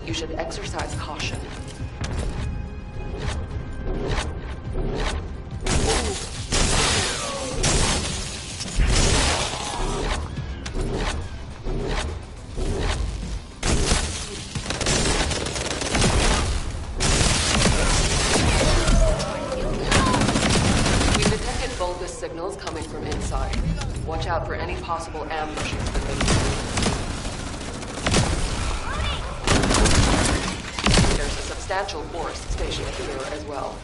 You should exercise caution. We detected Vulgus signals coming from inside. Watch out for any possible ambushes that they do. Substantial force stationed here as well.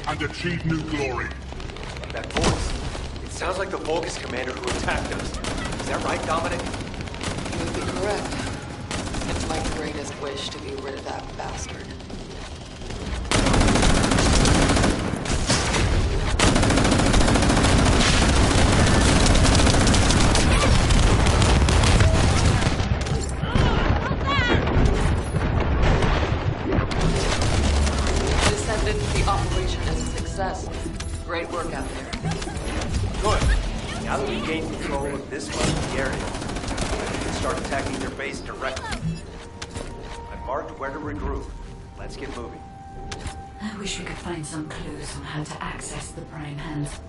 And achieve new glory. That voice. It sounds like the Vulgus commander who attacked us. Is that right, Dominic? You would be correct. It's my greatest wish to be rid of that bastard. Descendant, the operation is a success. Great work out there. Good. Now that we've gained control of this much of the area, we can start attacking their base directly. I've marked where to regroup. Let's get moving. I wish we could find some clues on how to access the Prime Hands.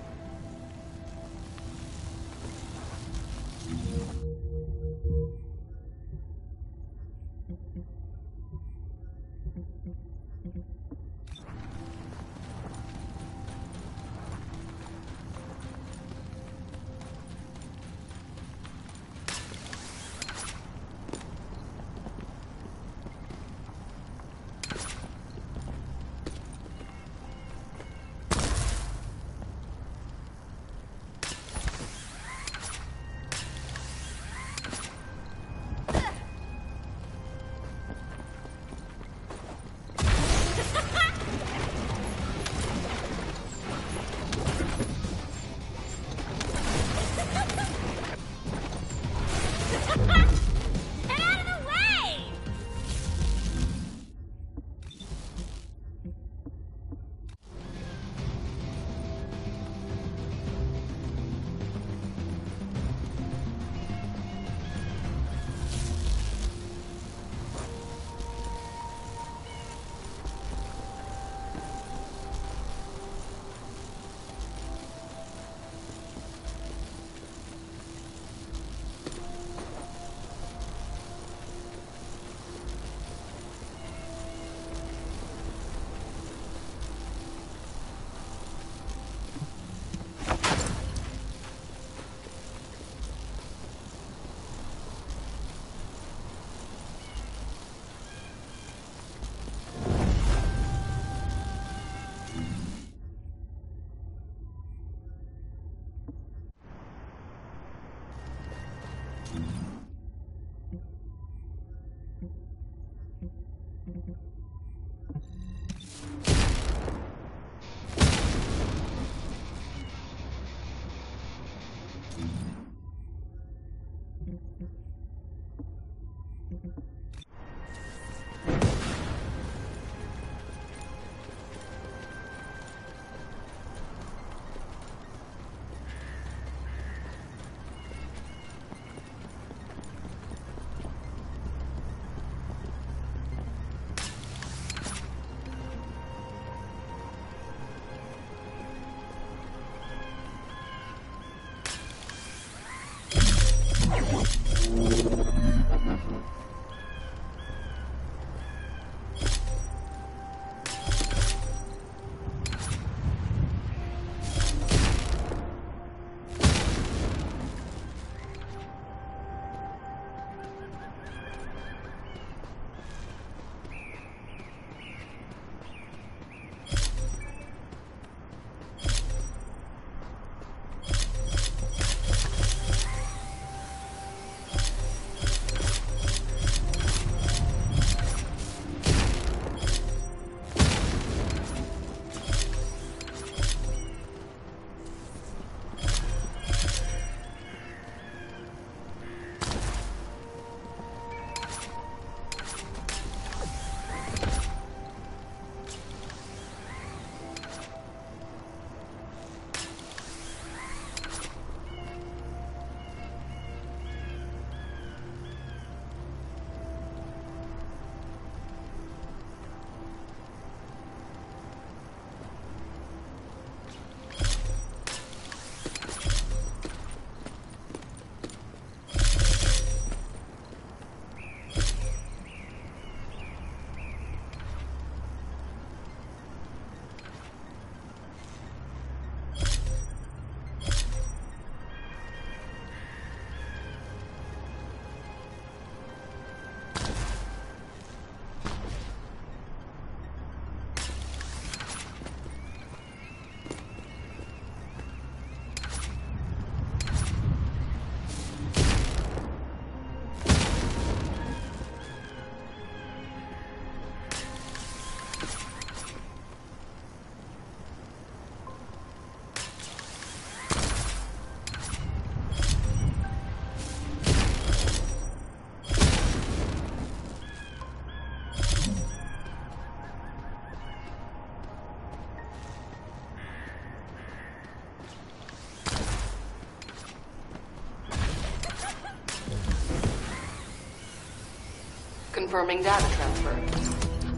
Confirming data transfer.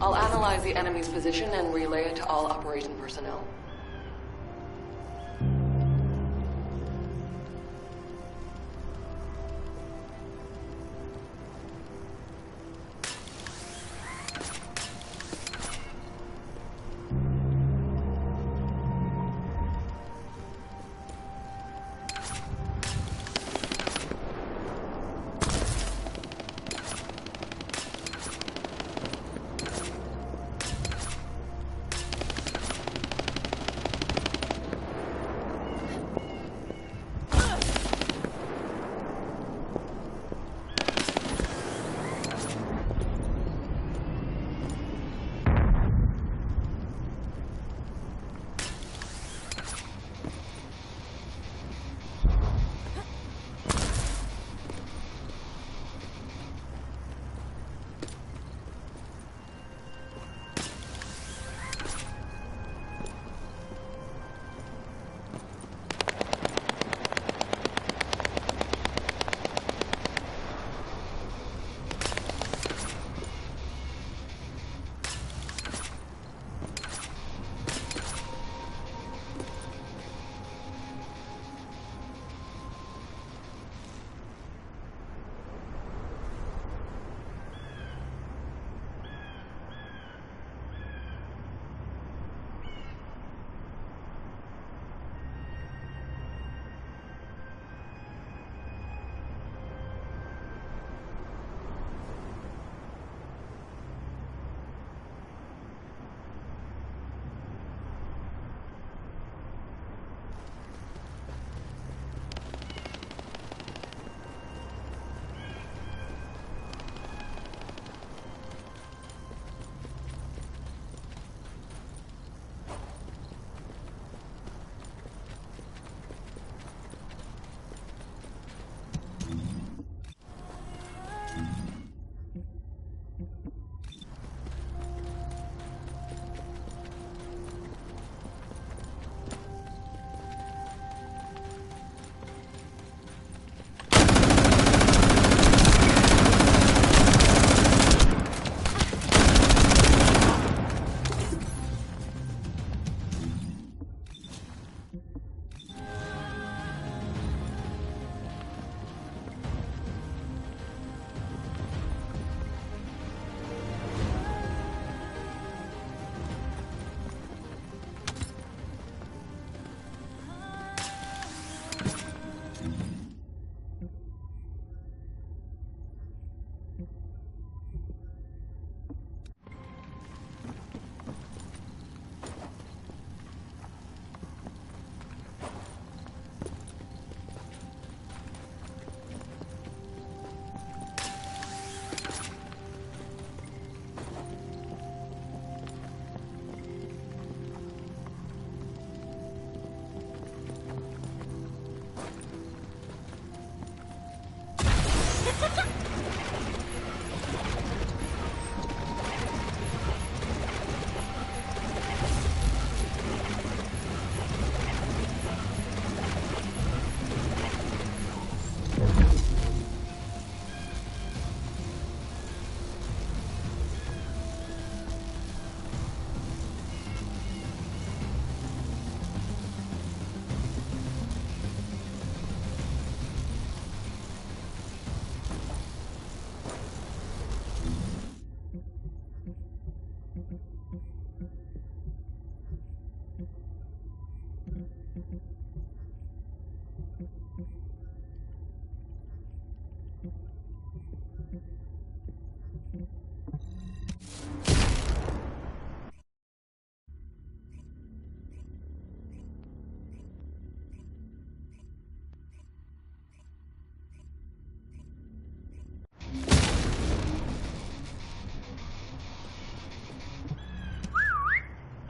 I'll analyze the enemy's position and relay it to all operation personnel.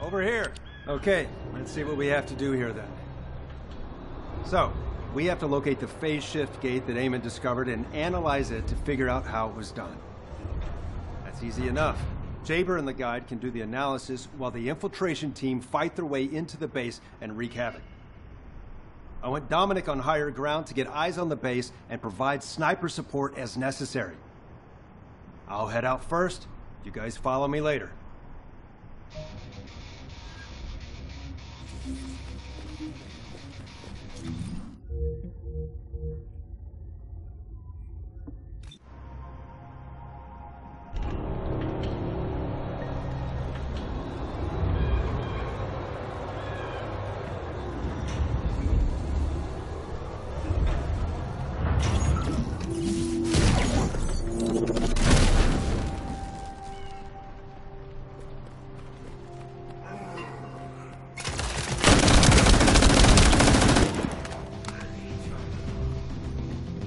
Over here. Okay, let's see what we have to do here then. So, we have to locate the phase shift gate that Eamon discovered and analyze it to figure out how it was done. That's easy enough. Jaber and the guide can do the analysis while the infiltration team fight their way into the base and wreak havoc. I want Dominic on higher ground to get eyes on the base and provide sniper support as necessary. I'll head out first. You guys follow me later.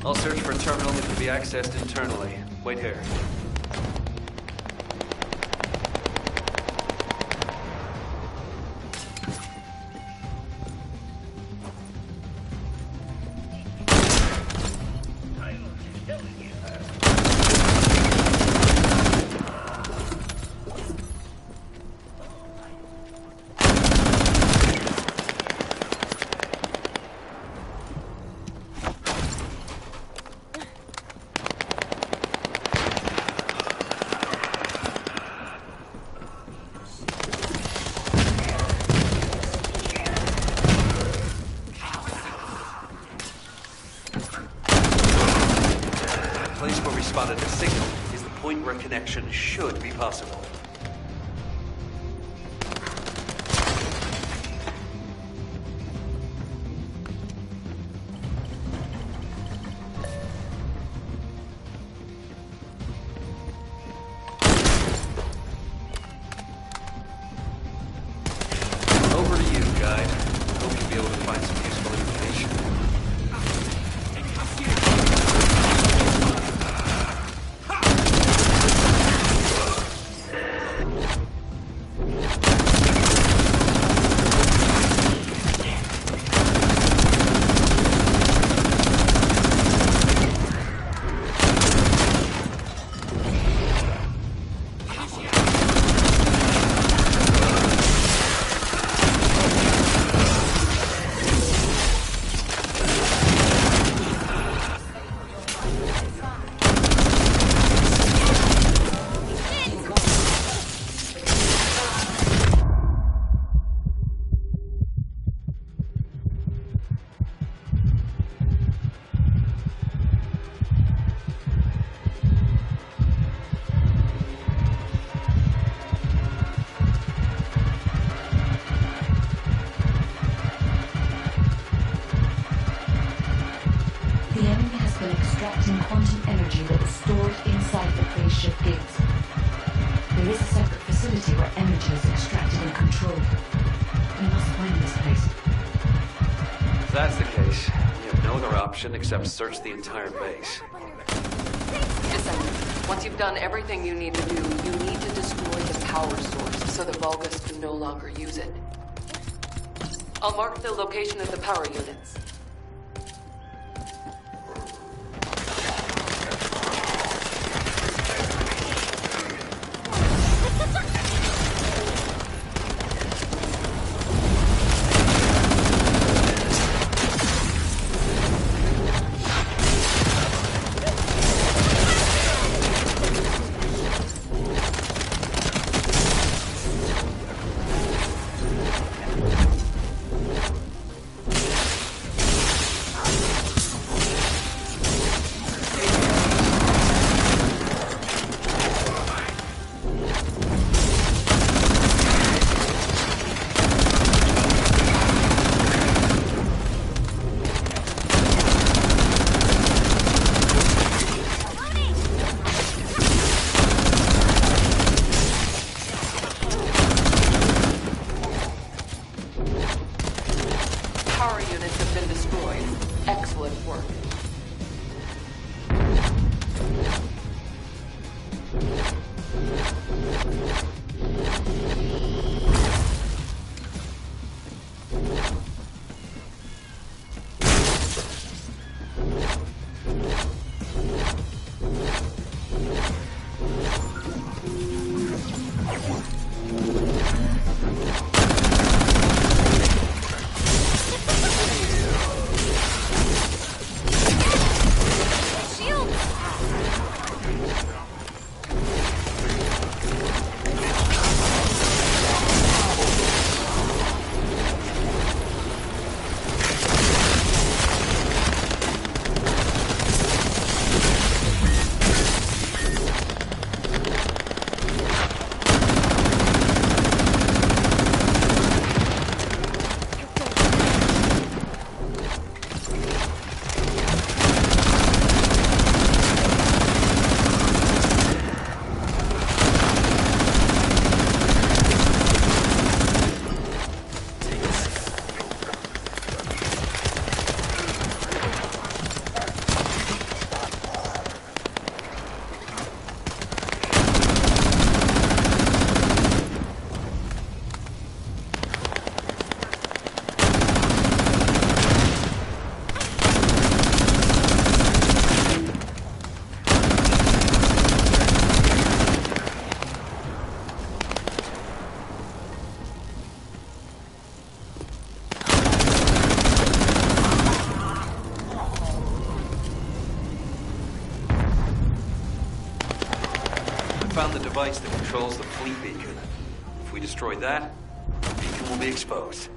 I'll search for a terminal that can be accessed internally. Wait here. Spotted a signal is the point where connection should be possible. Over to you, guide. Hope you'll be able to find some useful information. Extracting quantum energy that is stored inside the phase shift gates. There is a separate facility where energy is extracted and controlled. We must find this place. If that's the case, we have no other option except search the entire base. Descendant, once you've done everything you need to do, you need to destroy the power source so the Vulgus can no longer use it. I'll mark the location of the power units. device that controls the fleet beacon. If we destroy that, the beacon will be exposed.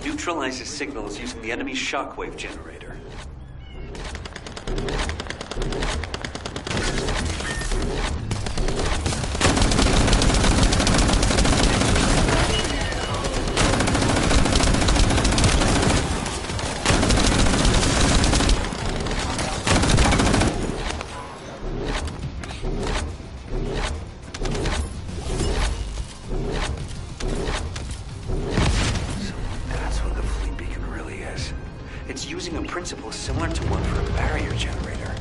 Neutralizes signals using the enemy's shockwave generator. Principle similar to one for a barrier generator.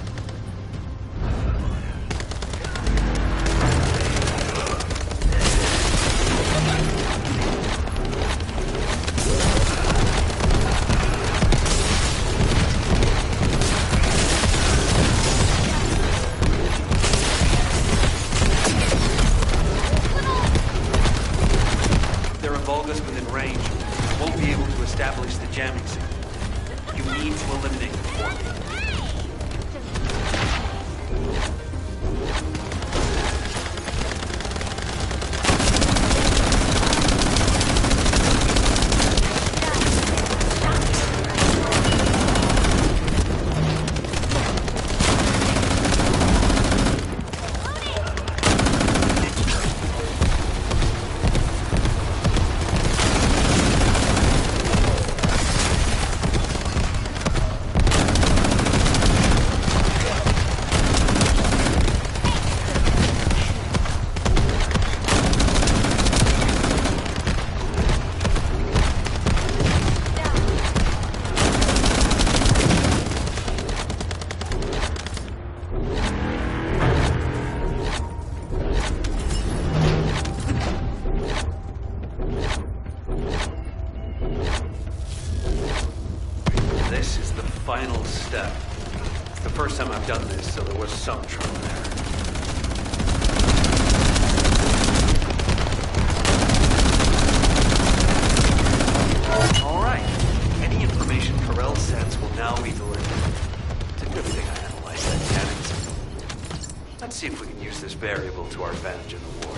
If there are Volgas within range, won't be able to establish the jamming signal. You need to eliminate them for me. Final step. It's the first time I've done this, so there was some trouble there. All right. Any information Corell sends will now be delivered. It's a good thing I analyzed that jamming signal. Let's see if we can use this variable to our advantage in the war.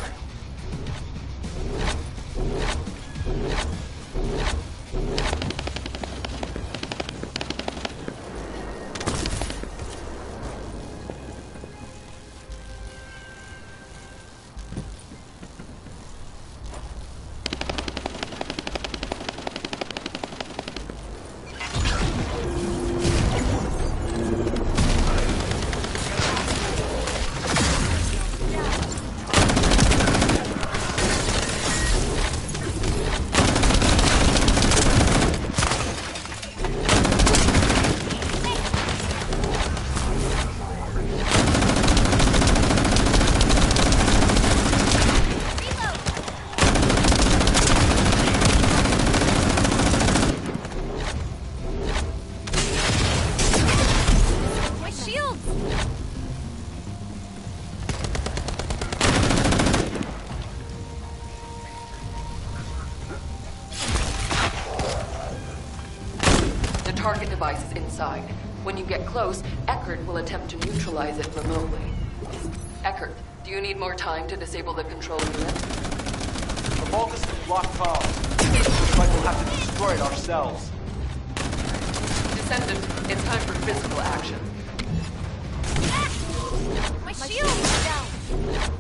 Target device is inside. When you get close, Eckert will attempt to neutralize it remotely. Eckert, do you need more time to disable the control unit? The Vulgus can block comms. Looks like we'll have to destroy it ourselves. Descendant, it's time for physical action. My shield is down.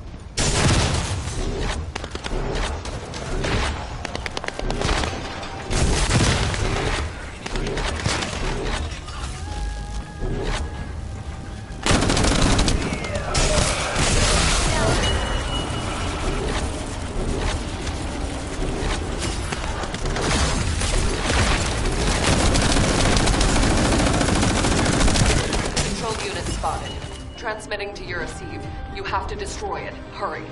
transmitting to your receive. You have to destroy it. Hurry.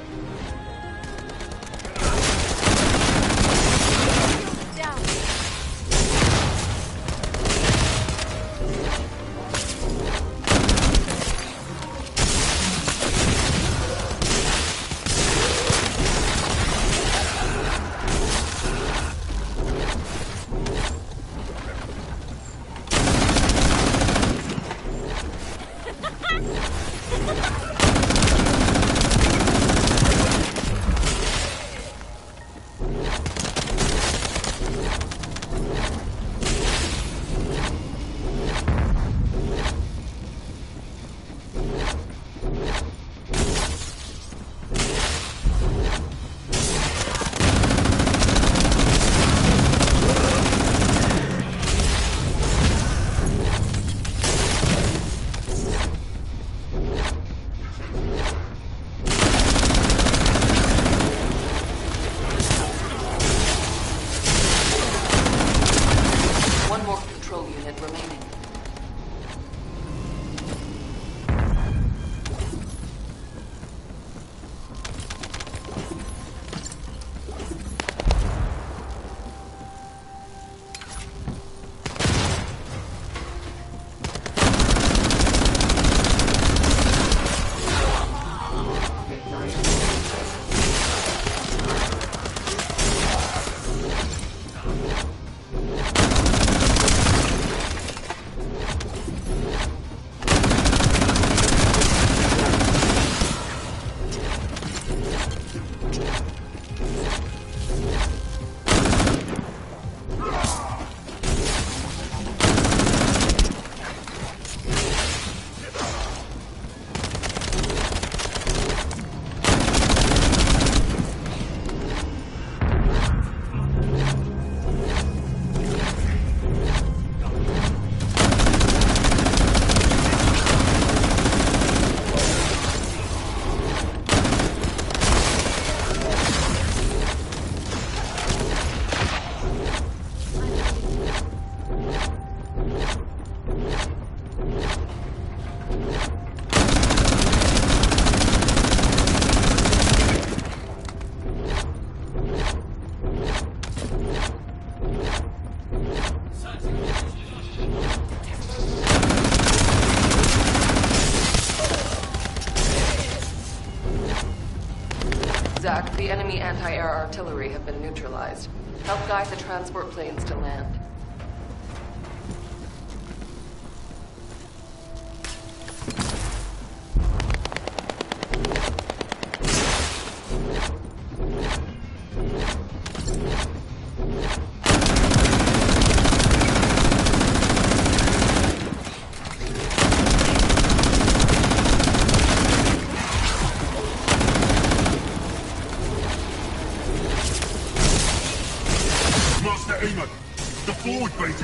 Down. Zach, the enemy anti-air artillery have been neutralized. Help guide the transport planes to land.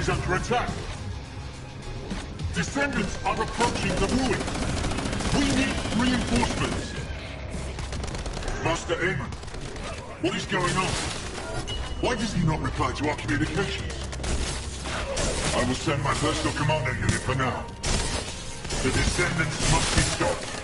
Under attack. Descendants are approaching the ruin. We need reinforcements. Master Aemon, what is going on? Why does he not reply to our communications? I will send my personal commando unit for now. The Descendants must be stopped.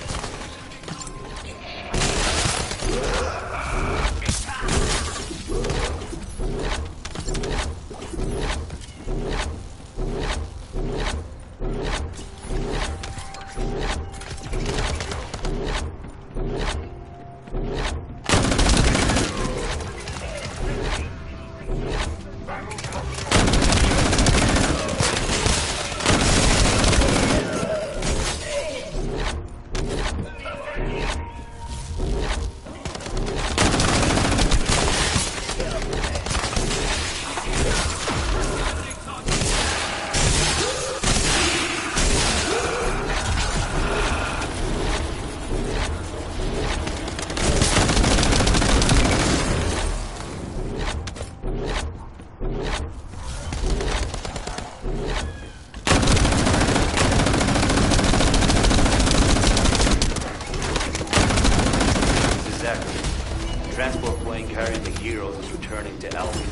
Transport plane carrying the heroes is returning to Albion.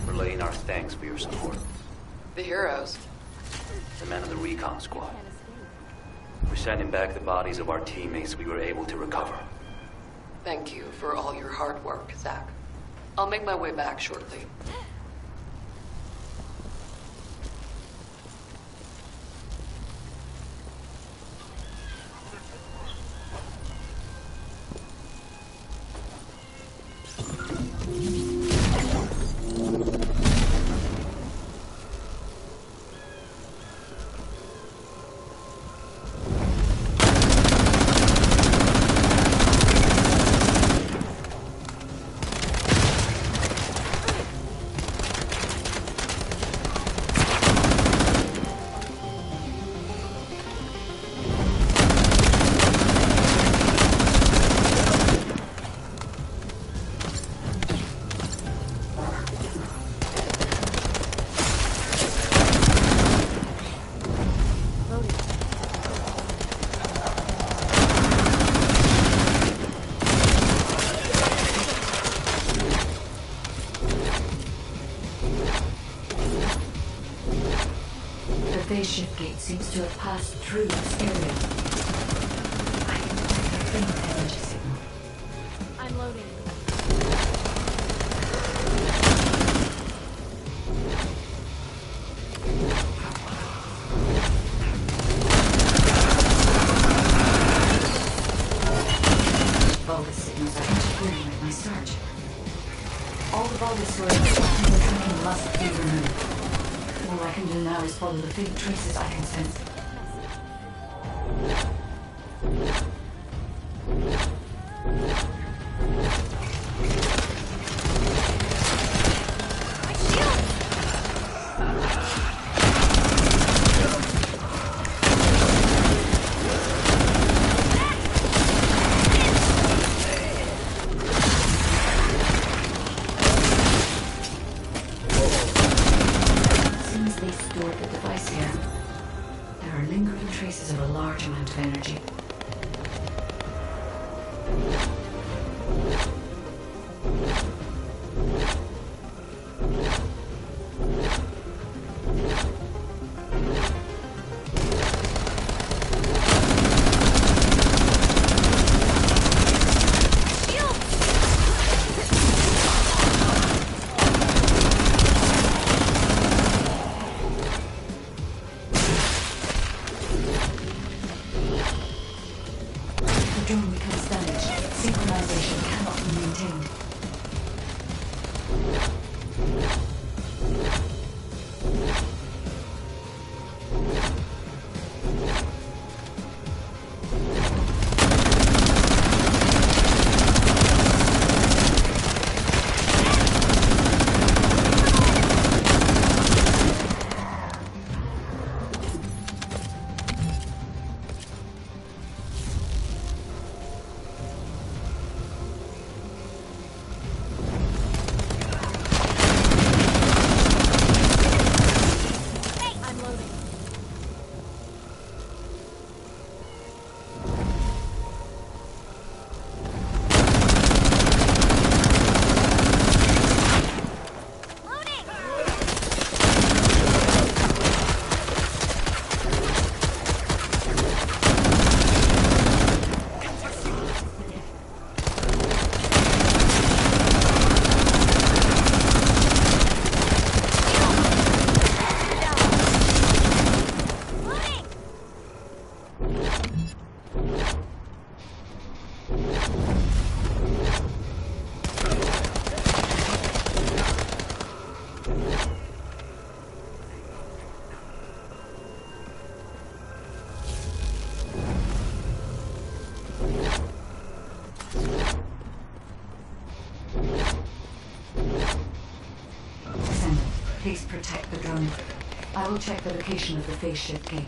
Relaying our thanks for your support. The heroes? The men of the recon squad. We're sending back the bodies of our teammates we were able to recover. Thank you for all your hard work, Zach. I'll make my way back shortly. Spaceship gate seems to have passed through this area. I can detect a faint energy signal. I'm loading. Vulgus signals are interfering with my search. All the Vulgus who are in the tracking must be removed. All I can do now is follow the faint traces I can sense. Traces of a large amount of energy. Drone becomes damaged. Synchronization cannot be maintained. Please protect the drone. I will check the location of the phase shift gate.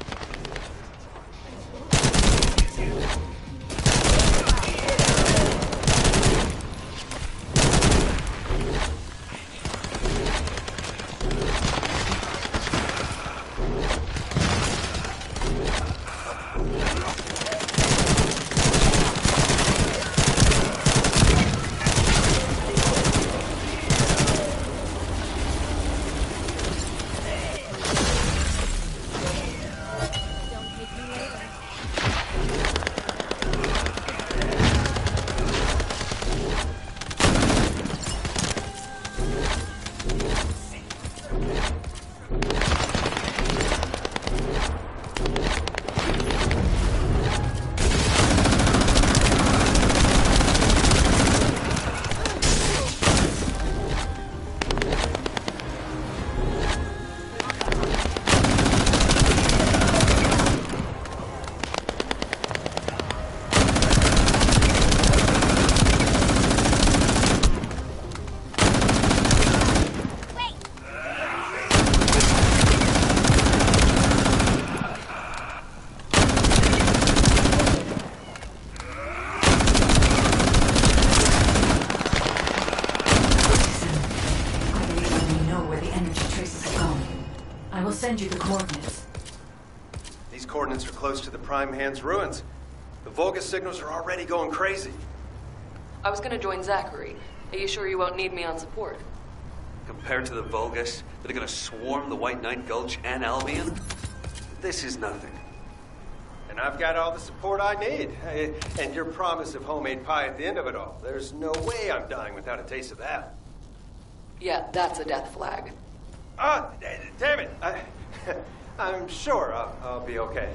send you the coordinates. These coordinates are close to the Prime Hand's ruins. The Vulgus signals are already going crazy. I was gonna join Zachary. Are you sure you won't need me on support? Compared to the Vulgus that are gonna swarm the White Knight Gulch and Albion, this is nothing. And I've got all the support I need. And your promise of homemade pie at the end of it all. There's no way I'm dying without a taste of that. Yeah, that's a death flag. Ah, damn it. I'm sure I'll be okay.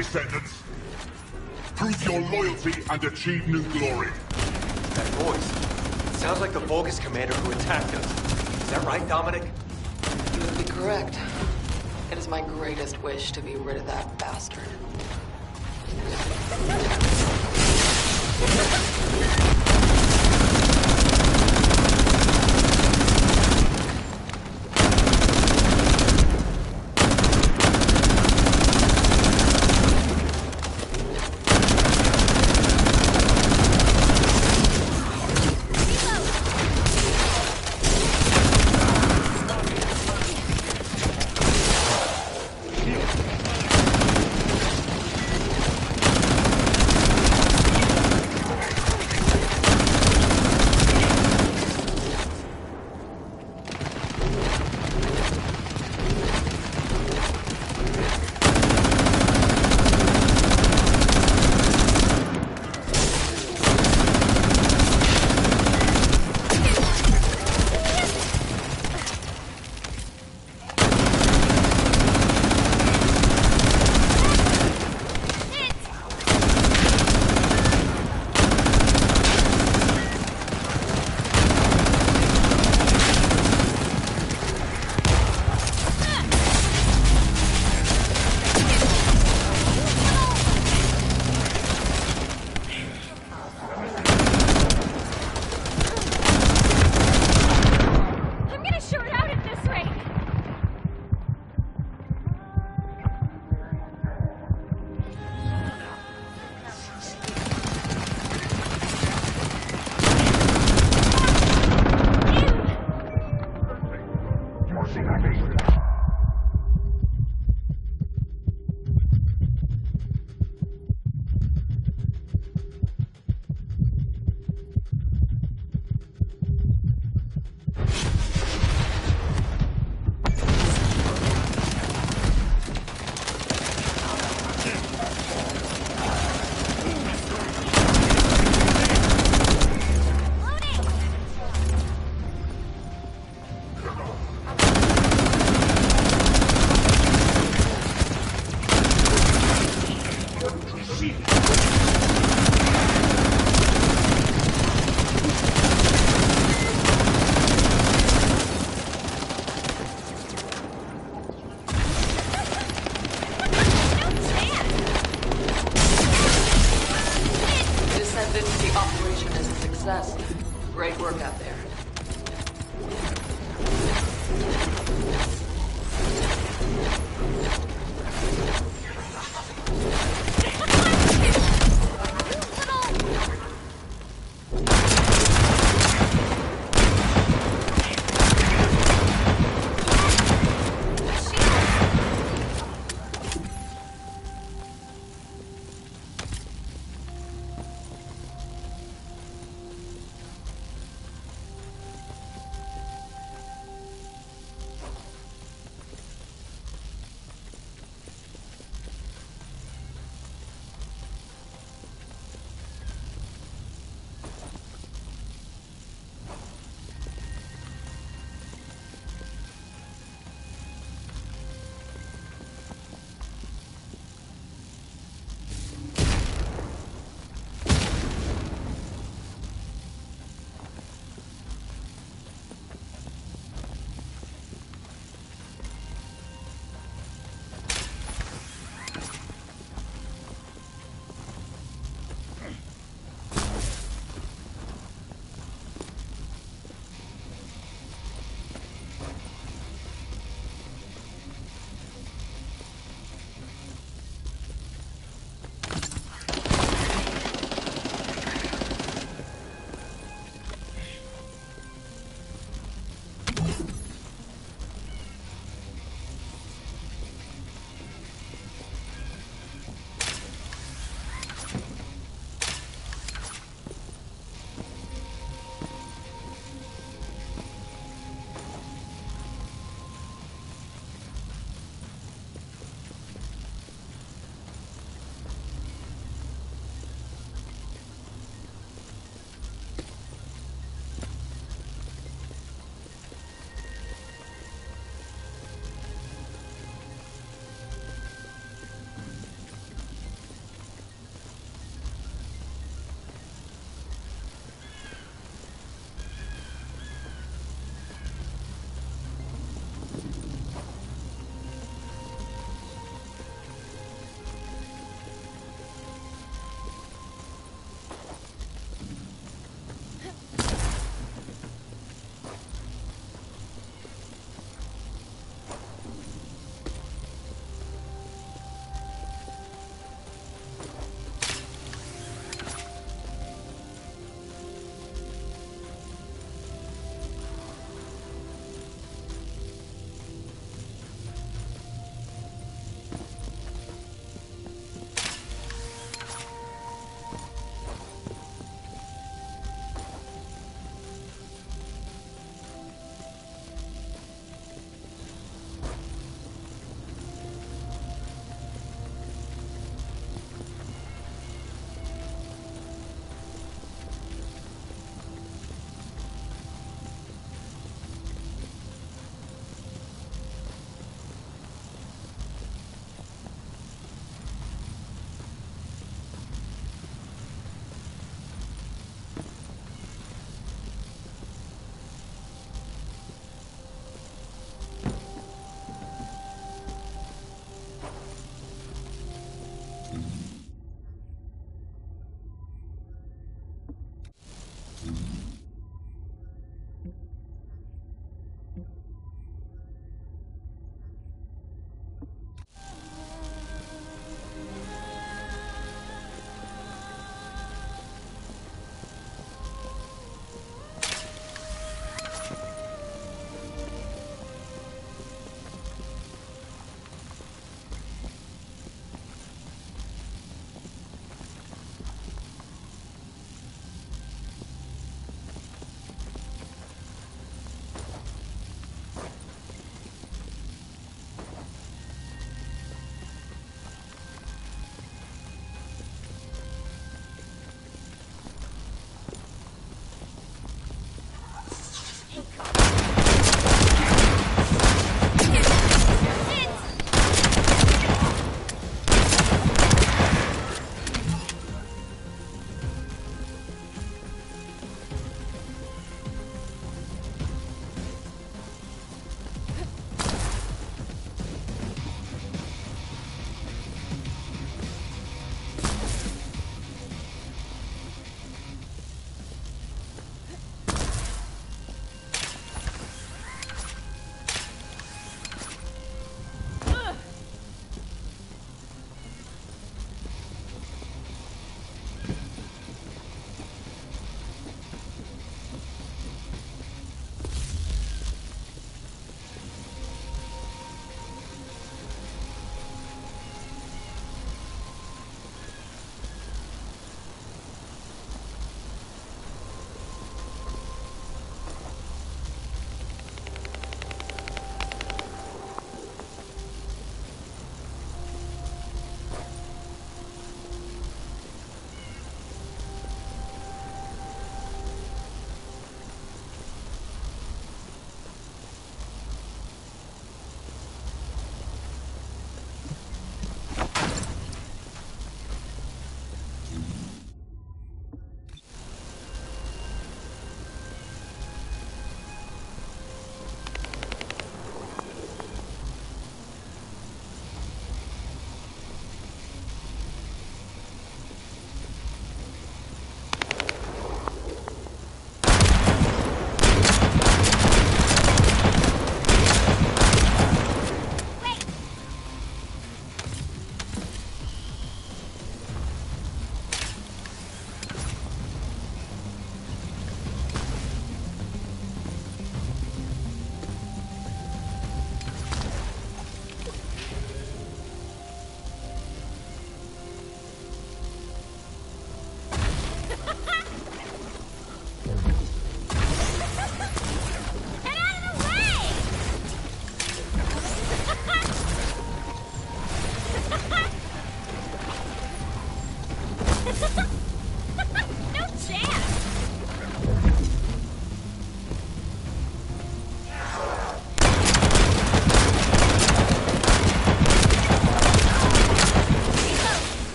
Descendants. Prove your loyalty and achieve new glory. That voice. It sounds like the Vulgus commander who attacked us. Is that right, Dominic? You would be correct. It is my greatest wish to be rid of that bastard. Descendant, the operation is a success. Great work out there.